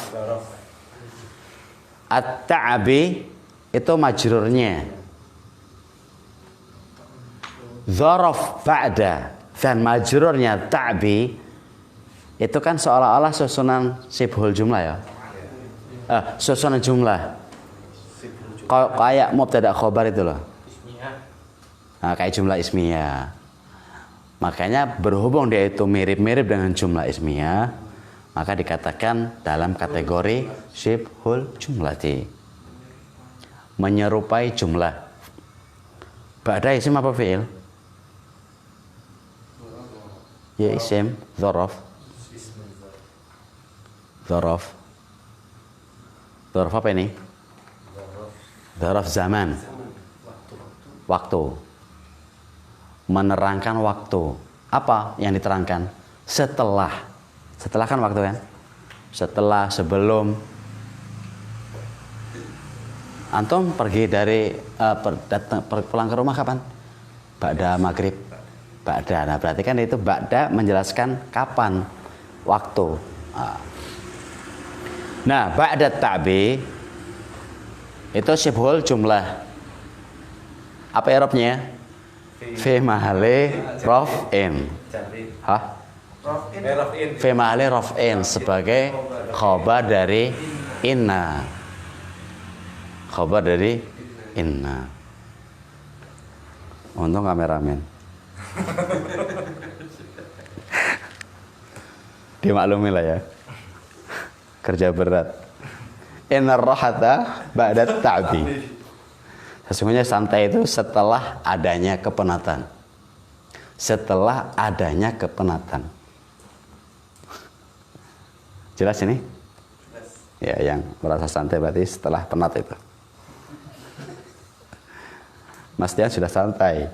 At-ta'abi itu majrurnya. Dzaraf ba'da dan majrurnya ta'bi itu kan seolah-olah susunan syibhul jumlah ya. Susunan jumlah. Kayak mubtada khobar itu loh. Nah, kayak jumlah ismiyah. Makanya berhubung dia itu mirip-mirip dengan jumlah ismiyah, maka dikatakan dalam kategori syibhul jumlati. Menyerupai jumlah. Ba'da isim apa fi'il? Ya isim, dzaraf. Dzaraf. Dzaraf apa ini? Dzaraf zaman. Waktu. Menerangkan waktu. Apa yang diterangkan? Setelah. Setelah kan waktu kan? Setelah, sebelum. Antum pergi dari pulang ke rumah kapan? Ba'da maghrib. Ba'da. Nah, berarti kan itu ba'da menjelaskan kapan waktu. Nah, ba'da ta'bi itu syibhul jumlah. Apa i'rabnya? Fi mahalli raf'in. Hah? Fi mahalli raf'in sebagai khabar dari inna. Khabar dari inna. Untung kameramen. Dimaklumi lah ya. Kerja berat. Innar rahata ba'da ta'bi. Sesungguhnya santai itu setelah adanya kepenatan. Setelah adanya kepenatan. Jelas ini? Ya, yang merasa santai berarti setelah penat itu. Mas Dian sudah santai.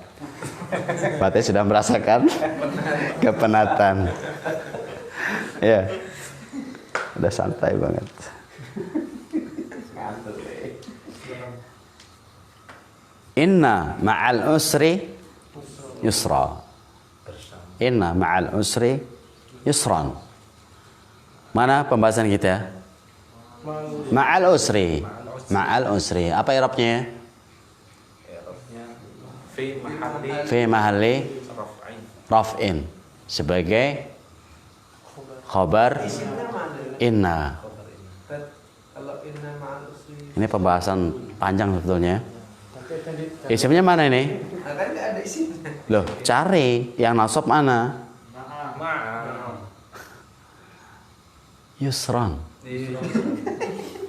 Berarti sudah merasakan kepenatan. Ya. Udah santai banget. Inna ma'al usri yusra. Inna ma'al usri yusran. Mana pembahasan kita? Ma'al usri. Ma'al usri. Apa i'rabnya? I'rabnya fi mahalli raf'in sebagai khabar inna. Kalau inna ma'al usri. Ini pembahasan panjang sebetulnya. Isimnya mana ini? Nah, kan nggak ada isimnya. Loh, cari yang nasab mana? Yusran.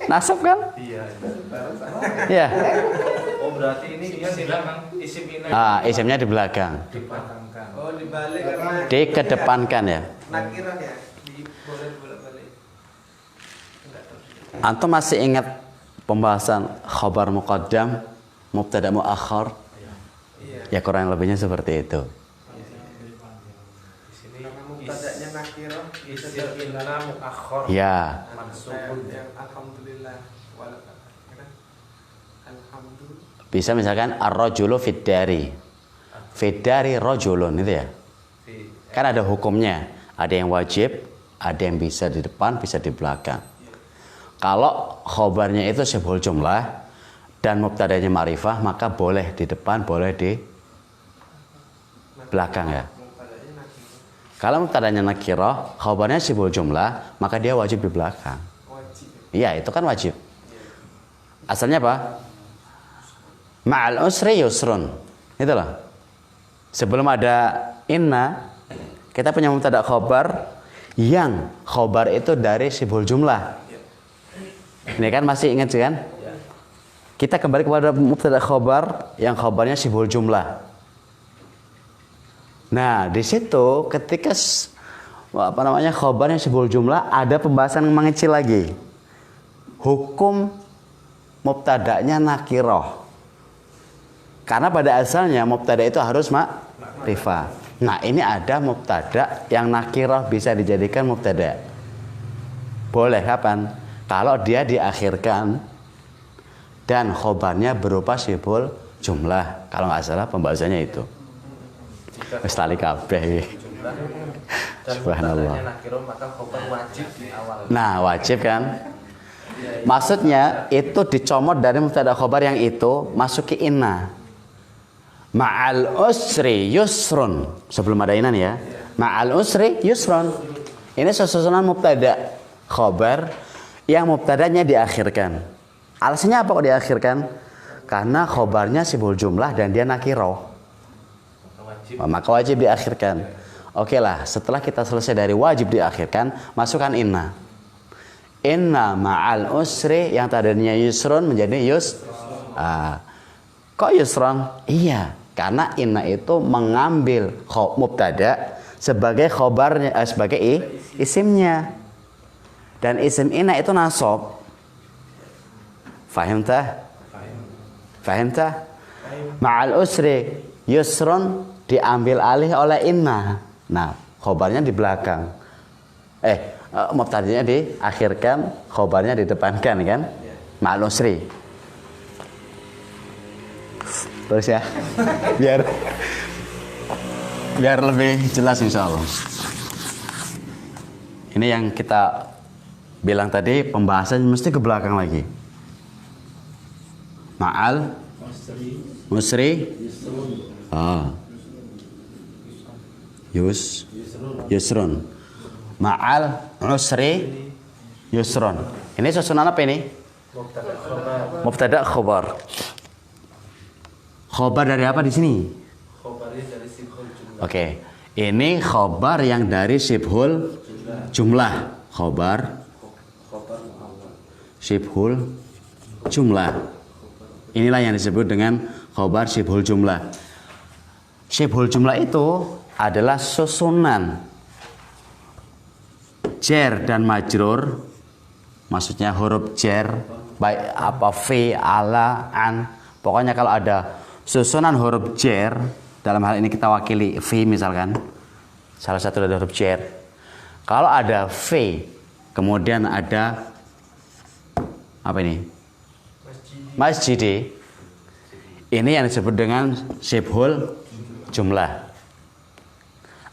Nasab kan? Iya. Iya. Oh, berarti ini dia silakan isim ini Isimnya di belakang. dipatangkan. Oh, dibalik karena Dikedepankan ya. nakirah ya. Boleh bolak-balik. Antum masih ingat pembahasan khabar muqaddam, mubtada muakhar? Iya. Ya kurang lebihnya seperti itu. Di sini Karena mubtada'nya nakirah, isim inna muakhar Ya. mansubun. yang alhamdulillah kan? Alhamdulillah. Bisa misalkan ar-rajulu fid dari. Fid dari rajulun itu ya. Kan ada hukumnya. Ada yang wajib, ada yang bisa di depan, bisa di belakang. Kalau khobarnya itu sibhul jumlah dan mubtadanya ma'rifah, maka boleh di depan, boleh di belakang ya. Mubtada'nya nakirah. Kalau mubtadanya nakirah, khobarnya sibhul jumlah, maka dia wajib di belakang. Wajib. Iya, itu kan wajib. Asalnya apa? Ma'al usri yusrun. Itulah. Sebelum ada inna, kita punya mubtada khobar yang khobar itu dari sibhul jumlah. Ini kan masih ingat kan? Kita kembali kepada mubtada khobar yang khobarnya sibhul jumlah. Nah, di situ ketika khobarnya sibhul jumlah, ada pembahasan yang mengecil lagi. Hukum mubtada'nya nakirah. Karena pada asalnya mubtada itu harus ma'rifah. Nah, ini ada mubtada yang nakirah bisa dijadikan mubtada. Boleh kapan? Kalau dia diakhirkan dan khobarnya berupa sibhul jumlah. Kalau nggak salah pembahasannya itu. Wis tali kabeh. Subhanallah. Nakiro maka khobar wajib di awal. Nah, wajib kan? Maksudnya itu dicomot dari mubtada khobar yang itu masuki inna. Ma'al usri yusrun. Sebelum ada inna nih ya. Ma'al usri yusrun. Ini susunan mubtada khobar yang mubtadanya diakhirkan. Alasannya apa kok diakhirkan? Karena khobarnya sibhul jumlah dan dia nakiro. Maka wajib diakhirkan. Oke lah, setelah kita selesai dari wajib diakhirkan, masukkan inna. Inna ma'al usri yang tadinya yusrun menjadi kok yusron? Iya, karena inna itu mengambil mubtada sebagai khobarnya, sebagai isimnya. Dan isim inna itu nasab. Fahim tah? Fahim tah? Ma'al usri yusrun diambil alih oleh inna. Nah, khobarnya di belakang. Mubtadanya diakhirkan, khobarnya didepankan kan? Ma'al usri. Terus ya. Biar lebih jelas insyaallah. Ini yang kita bilang tadi pembahasan mesti ke belakang lagi. Ma'al musri yusrun. Ma'al usri yusrun. Ini susunan apa ini? Mubtada khobar. Khobar dari apa di sini? Khobarnya dari sibhul jumlah. Oke. Ini khobar yang dari sibhul jumlah. Khobar sibhul jumlah. Inilah yang disebut dengan khobar syibhul jumlah. Syibhul jumlah itu adalah susunan jar dan majrur, maksudnya huruf jar, baik apa fi, ala, an. Pokoknya kalau ada susunan huruf jar, dalam hal ini kita wakili fi misalkan, salah satu dari huruf jar. Kalau ada fi, kemudian ada apa ini? Masjidi. Ini yang disebut dengan syibhul jumlah.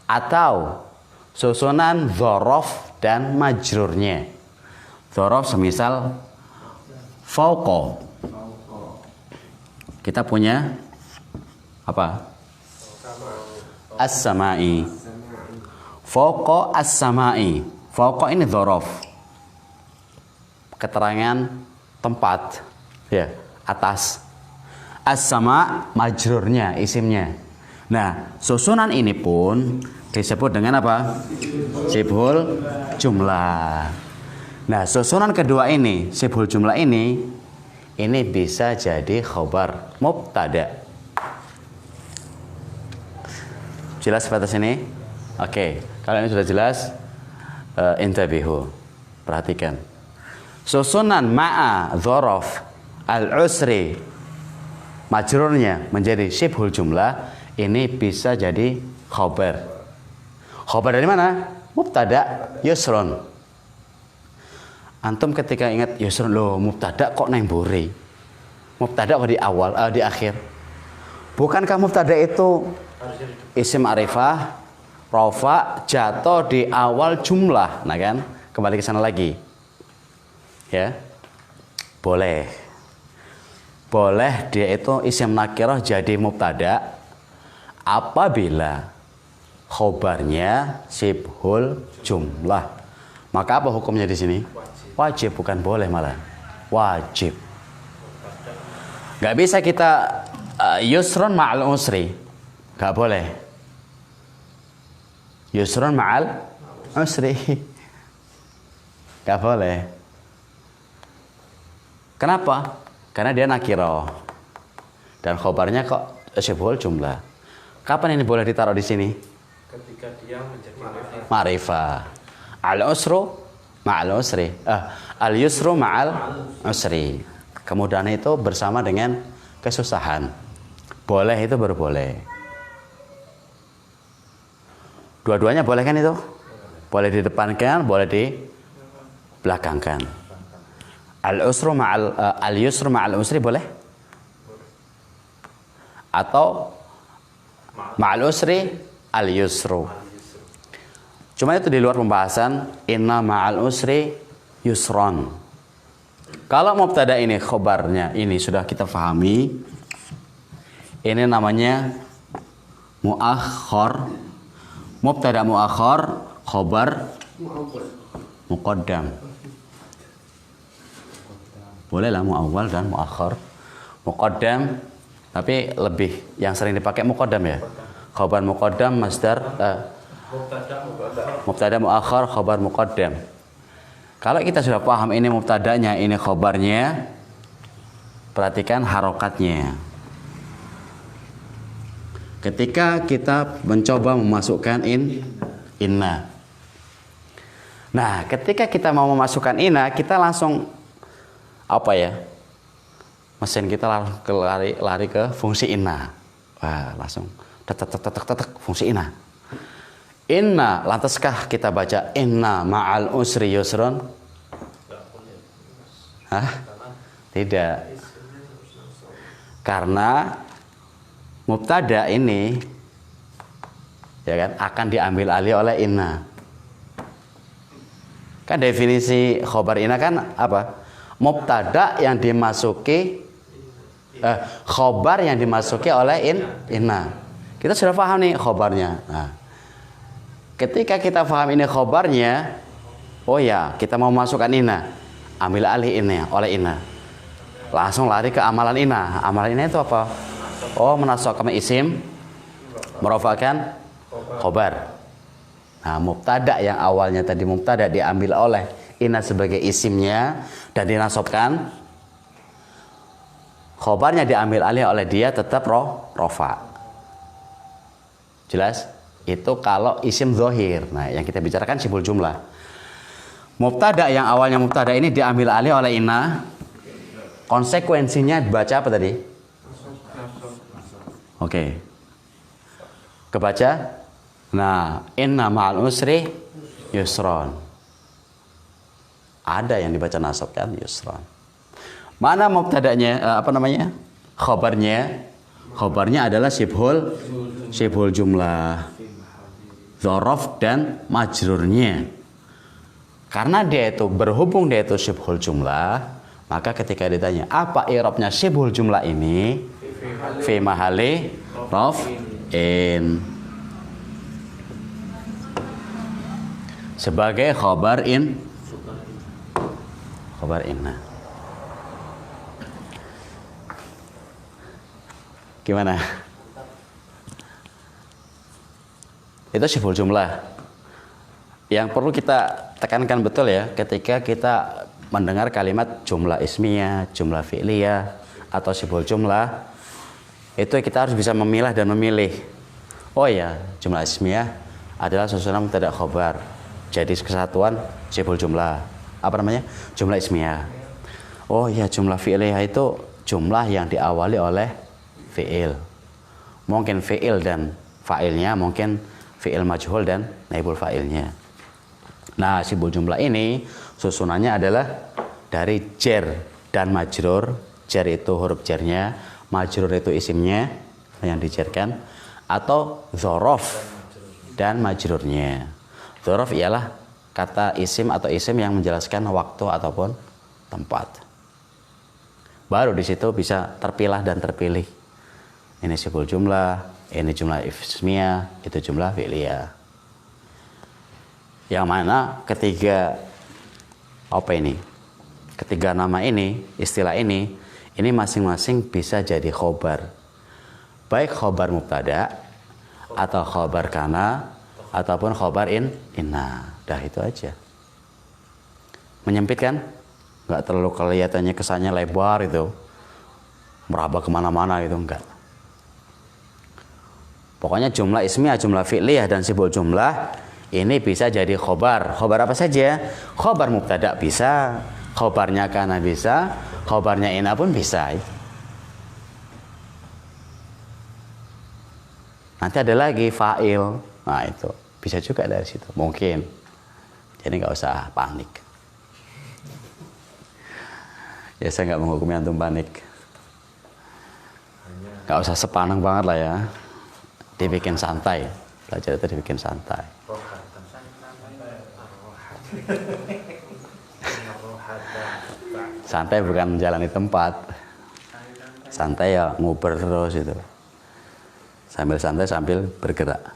Atau susunan dzaraf dan majrurnya. Dzaraf semisal fauqa. Kita punya apa? As-sama'i. Fauqa as-sama'i. Fauqa ini dzaraf. Keterangan tempat, ya, atas. As-sama majrurnya, isimnya. Nah, susunan ini pun disebut dengan apa? Syibhul jumlah. Nah, susunan kedua ini, syibhul jumlah ini bisa jadi khobar mubtada. Jelas batas ini? Oke, kalau ini sudah jelas, intabihu, perhatikan. Susunan ma'a dzaraf al-usri majrurnya menjadi syibhul jumlah, ini bisa jadi khobar. Khobar dari mana? Mubtada yusrun. Antum ketika ingat yusrun, loh mubtada kok neng buri? Mubtada kok di awal, di akhir? Bukankah mubtada itu isim arifah, rafa, jatuh di awal jumlah? Nah kan, kembali ke sana lagi. Ya, boleh dia itu isim nakirah jadi mubtada apabila khobarnya syibhul jumlah. Maka apa hukumnya di sini? Wajib, bukan boleh, malah wajib. Gak bisa kita yusrun ma'al usri, gak boleh. Yusrun ma'al usri, gak boleh. Kenapa? Karena dia nakiro dan khobarnya kok syibhul jumlah. Kapan ini boleh ditaruh di sini? Ketika dia menjadi ma'rifah. Al-usru ma'al usri. Al-yusru ma'al usri. Kemudahan itu bersama dengan kesusahan. Boleh itu baru boleh. Dua-duanya boleh kan itu? Boleh didepankan, boleh dibelakangkan. Al-yusru ma'al usri boleh? Atau ma'al usri al-yusru. Cuma itu di luar pembahasan. Inna ma'al usri yusron. Kalau mubtada ini khobarnya ini sudah kita pahami. Ini namanya muakhar. Mubtada muakhar, khobar muqaddam. Bolehlah muawwal dan muakhar. Muqaddam, tapi lebih yang sering dipakai muqaddam ya. Khabar muqaddam masdar mubtada muakhar khabar muqaddam. Kalau kita sudah paham ini mubtadanya, ini khabarnya, perhatikan harokatnya. Ketika kita mencoba memasukkan inna. Nah, ketika kita mau memasukkan inna, kita langsung apa ya? Mesin kita lari ke fungsi inna. Wah, langsung tetek fungsi inna. Inna, lantaskah kita baca inna ma'al usri yusron? Hah? Tidak. Karena mubtada ini ya kan akan diambil alih oleh inna. Kan definisi khobar inna kan apa? Mubtada yang dimasuki khobar yang dimasuki oleh inna. Kita sudah paham nih khobarnya. Nah, ketika kita paham ini khobarnya, oh ya kita mau masukkan inna, ambil alih inna oleh inna, langsung lari ke amalan inna. Amalan inna itu apa? Oh, menasabkan isim, merafakan khobar. Nah, mubtada yang awalnya tadi mubtada diambil oleh inna sebagai isimnya dan dinasabkan Khobarnya diambil alih oleh dia tetap rofa. Jelas? Itu kalau isim zahir. Nah, yang kita bicarakan sibul jumlah. Mubtada yang awalnya mubtada ini diambil alih oleh inna. Konsekuensinya dibaca apa tadi? Oke. Kebaca? Nah, inna ma'al usri yusron. Ada yang dibaca nasab kan? Yusron. Mana mubtadanya? Khobarnya? Khobarnya adalah sibhul jumlah. Dzaraf dan majrurnya. Karena dia itu berhubung dia itu sibhul jumlah, maka ketika ditanya apa i'rabnya sibhul jumlah ini, fi mahali raf'in, sebagai khabar inna. Gimana? Itu sibhul jumlah. Yang perlu kita tekankan betul ya, ketika kita mendengar kalimat jumlah ismiyah, jumlah fi'liyah, atau sibhul jumlah, itu kita harus bisa memilah dan memilih. Oh ya, jumlah ismiyah adalah susunan mubtada khabar. Jadi kesatuan sibhul jumlah. Apa namanya? Jumlah ismiyah. Oh ya, jumlah fi'liyah itu jumlah yang diawali oleh fi'il. Mungkin fi'il dan fa'ilnya, mungkin fi'il majhul dan naibul fa'ilnya. Nah, sibhul jumlah ini susunannya adalah dari jar dan majrur. Jar itu huruf jarnya, majrur itu isimnya yang dijarkan, atau dzaraf dan majrurnya. Dzaraf ialah kata isim atau isim yang menjelaskan waktu ataupun tempat. Baru di situ bisa terpilah dan terpilih. Ini sibhul jumlah, ini jumlah ismiyah, itu jumlah fi'liyah. Yang mana ketiga nama ini, istilah ini masing-masing bisa jadi khobar. Baik khobar mubtada atau khobar kana ataupun khobar inna. Dah itu aja. Menyempit kan? Nggak terlalu kelihatannya kesannya lebar itu. Meraba kemana-mana itu enggak. Pokoknya jumlah ismiyah, jumlah fi'liyah dan sibhul jumlah ini bisa jadi khobar. Khobar apa saja? Khobar mubtada bisa, khobarnya kana bisa, khobarnya inna pun bisa. Nanti ada lagi fa'il. Nah itu bisa juga dari situ. Mungkin. Jadi nggak usah panik. Ya saya nggak menghukumi antum panik. Nggak usah sepanang banget lah ya. Dibikin santai. Belajar itu dibikin santai. Santai bukan menjalani tempat. Santai ya nguber terus itu. Sambil santai sambil bergerak.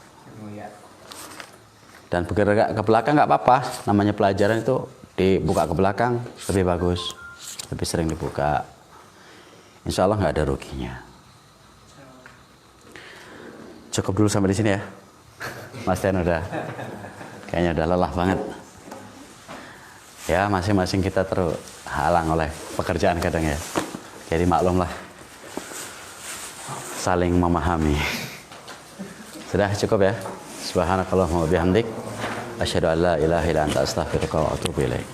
Dan bergerak ke belakang nggak apa-apa. Namanya pelajaran itu dibuka ke belakang lebih bagus. Lebih sering dibuka. Insya Allah nggak ada ruginya. Cukup dulu sampai di sini ya. Mas Tian kayaknya udah lelah banget. Ya masing-masing kita terhalang oleh pekerjaan kadang ya. Jadi maklumlah. Saling memahami. Sudah cukup ya. Subhanakallahumma wa bihamdik. Asyhadu an la ilaha illa anta astaghfiruka wa atubu ilaik.